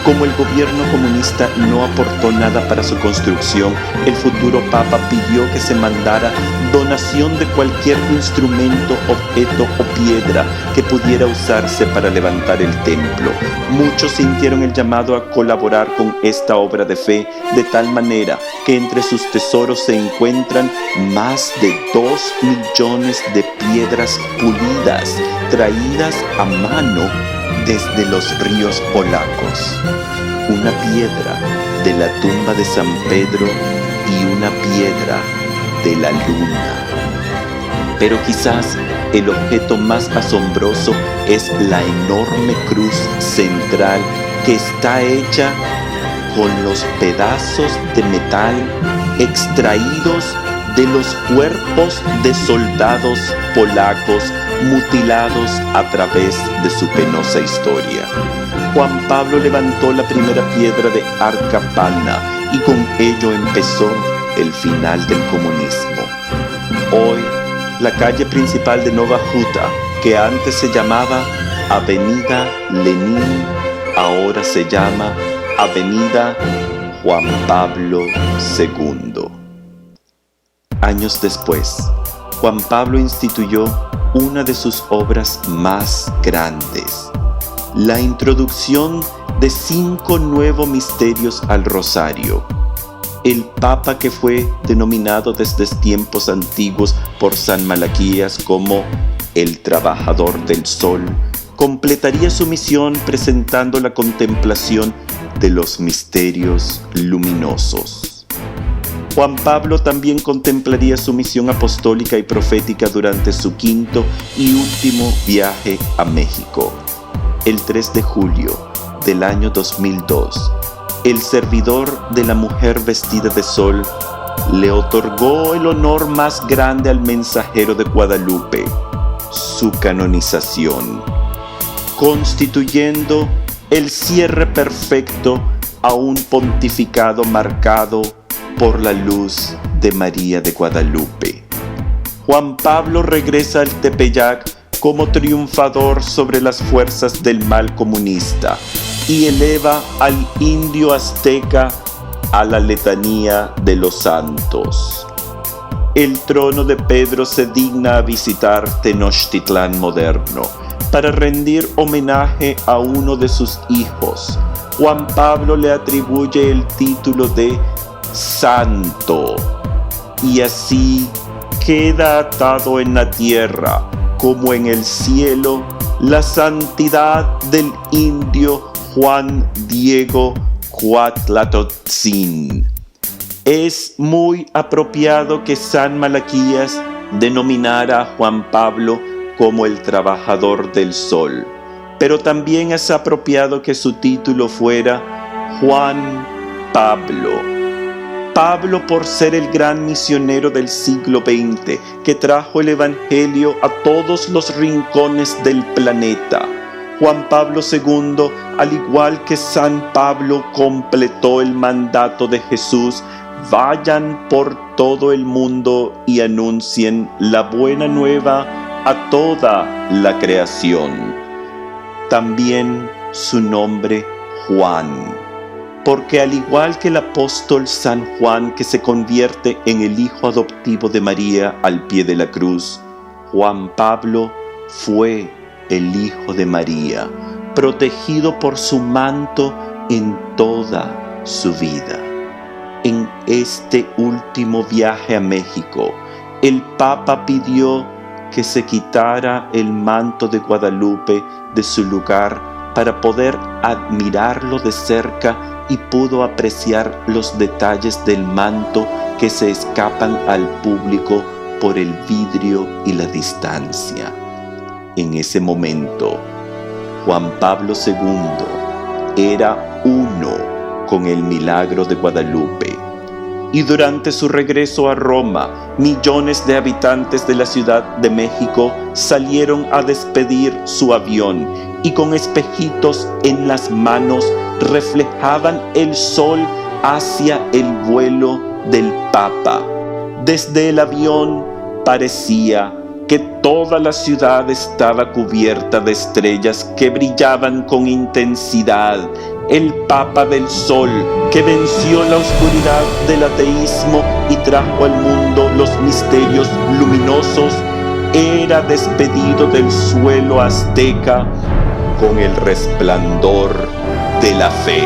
Como el gobierno comunista no aportó nada para su construcción, el futuro papa pidió que se mandara donación de cualquier instrumento, objeto o piedra que pudiera usarse para levantar el templo. Muchos sintieron el llamado a colaborar con esta obra de fe, de tal manera que entre sus tesoros se encuentran más de 2 millones de piedras pulidas, traídas a mano desde los ríos polacos. Una piedra de la tumba de San Pedro y una piedra de la luna. Pero quizás el objeto más asombroso es la enorme cruz central que está hecha con los pedazos de metal extraídos de los cuerpos de soldados polacos mutilados a través de su penosa historia. Juan Pablo levantó la primera piedra de Arcapana y con ello empezó el final del comunismo. Hoy, la calle principal de Nowa Huta, que antes se llamaba Avenida Lenin, ahora se llama Avenida Juan Pablo II. Años después, Juan Pablo instituyó una de sus obras más grandes, la introducción de 5 nuevos misterios al rosario. El Papa, que fue denominado desde tiempos antiguos por San Malaquías como el trabajador del sol, completaría su misión presentando la contemplación de los misterios luminosos. Juan Pablo también contemplaría su misión apostólica y profética durante su 5º y último viaje a México. El 3 de julio del año 2002, el servidor de la mujer vestida de sol le otorgó el honor más grande al mensajero de Guadalupe, su canonización, constituyendo el cierre perfecto a un pontificado marcado por la luz de María de Guadalupe. Juan Pablo regresa al Tepeyac como triunfador sobre las fuerzas del mal comunista y eleva al indio azteca a la letanía de los santos. El trono de Pedro se digna a visitar Tenochtitlán moderno para rendir homenaje a uno de sus hijos. Juan Pablo le atribuye el título de santo y así queda atado en la tierra como en el cielo la santidad del indio Juan Diego Cuatlatotzin. Es muy apropiado que San Malaquías denominara a Juan Pablo como el trabajador del sol, pero también es apropiado que su título fuera Juan Pablo. Pablo por ser el gran misionero del siglo XX que trajo el Evangelio a todos los rincones del planeta. Juan Pablo II, al igual que San Pablo, completó el mandato de Jesús: vayan por todo el mundo y anuncien la buena nueva a toda la creación. También su nombre Juan, porque al igual que el apóstol San Juan, que se convierte en el hijo adoptivo de María al pie de la cruz, Juan Pablo fue el hijo de María, protegido por su manto en toda su vida. En este último viaje a México, el Papa pidió que se quitara el manto de Guadalupe de su lugar para poder admirarlo de cerca, y pudo apreciar los detalles del manto que se escapan al público por el vidrio y la distancia. En ese momento, Juan Pablo II era uno con el milagro de Guadalupe. Y durante su regreso a Roma, millones de habitantes de la Ciudad de México salieron a despedir su avión y con espejitos en las manos reflejaban el sol hacia el vuelo del Papa. Desde el avión parecía que toda la ciudad estaba cubierta de estrellas que brillaban con intensidad. El Papa del Sol, que venció la oscuridad del ateísmo y trajo al mundo los misterios luminosos, era despedido del suelo azteca con el resplandor de la fe.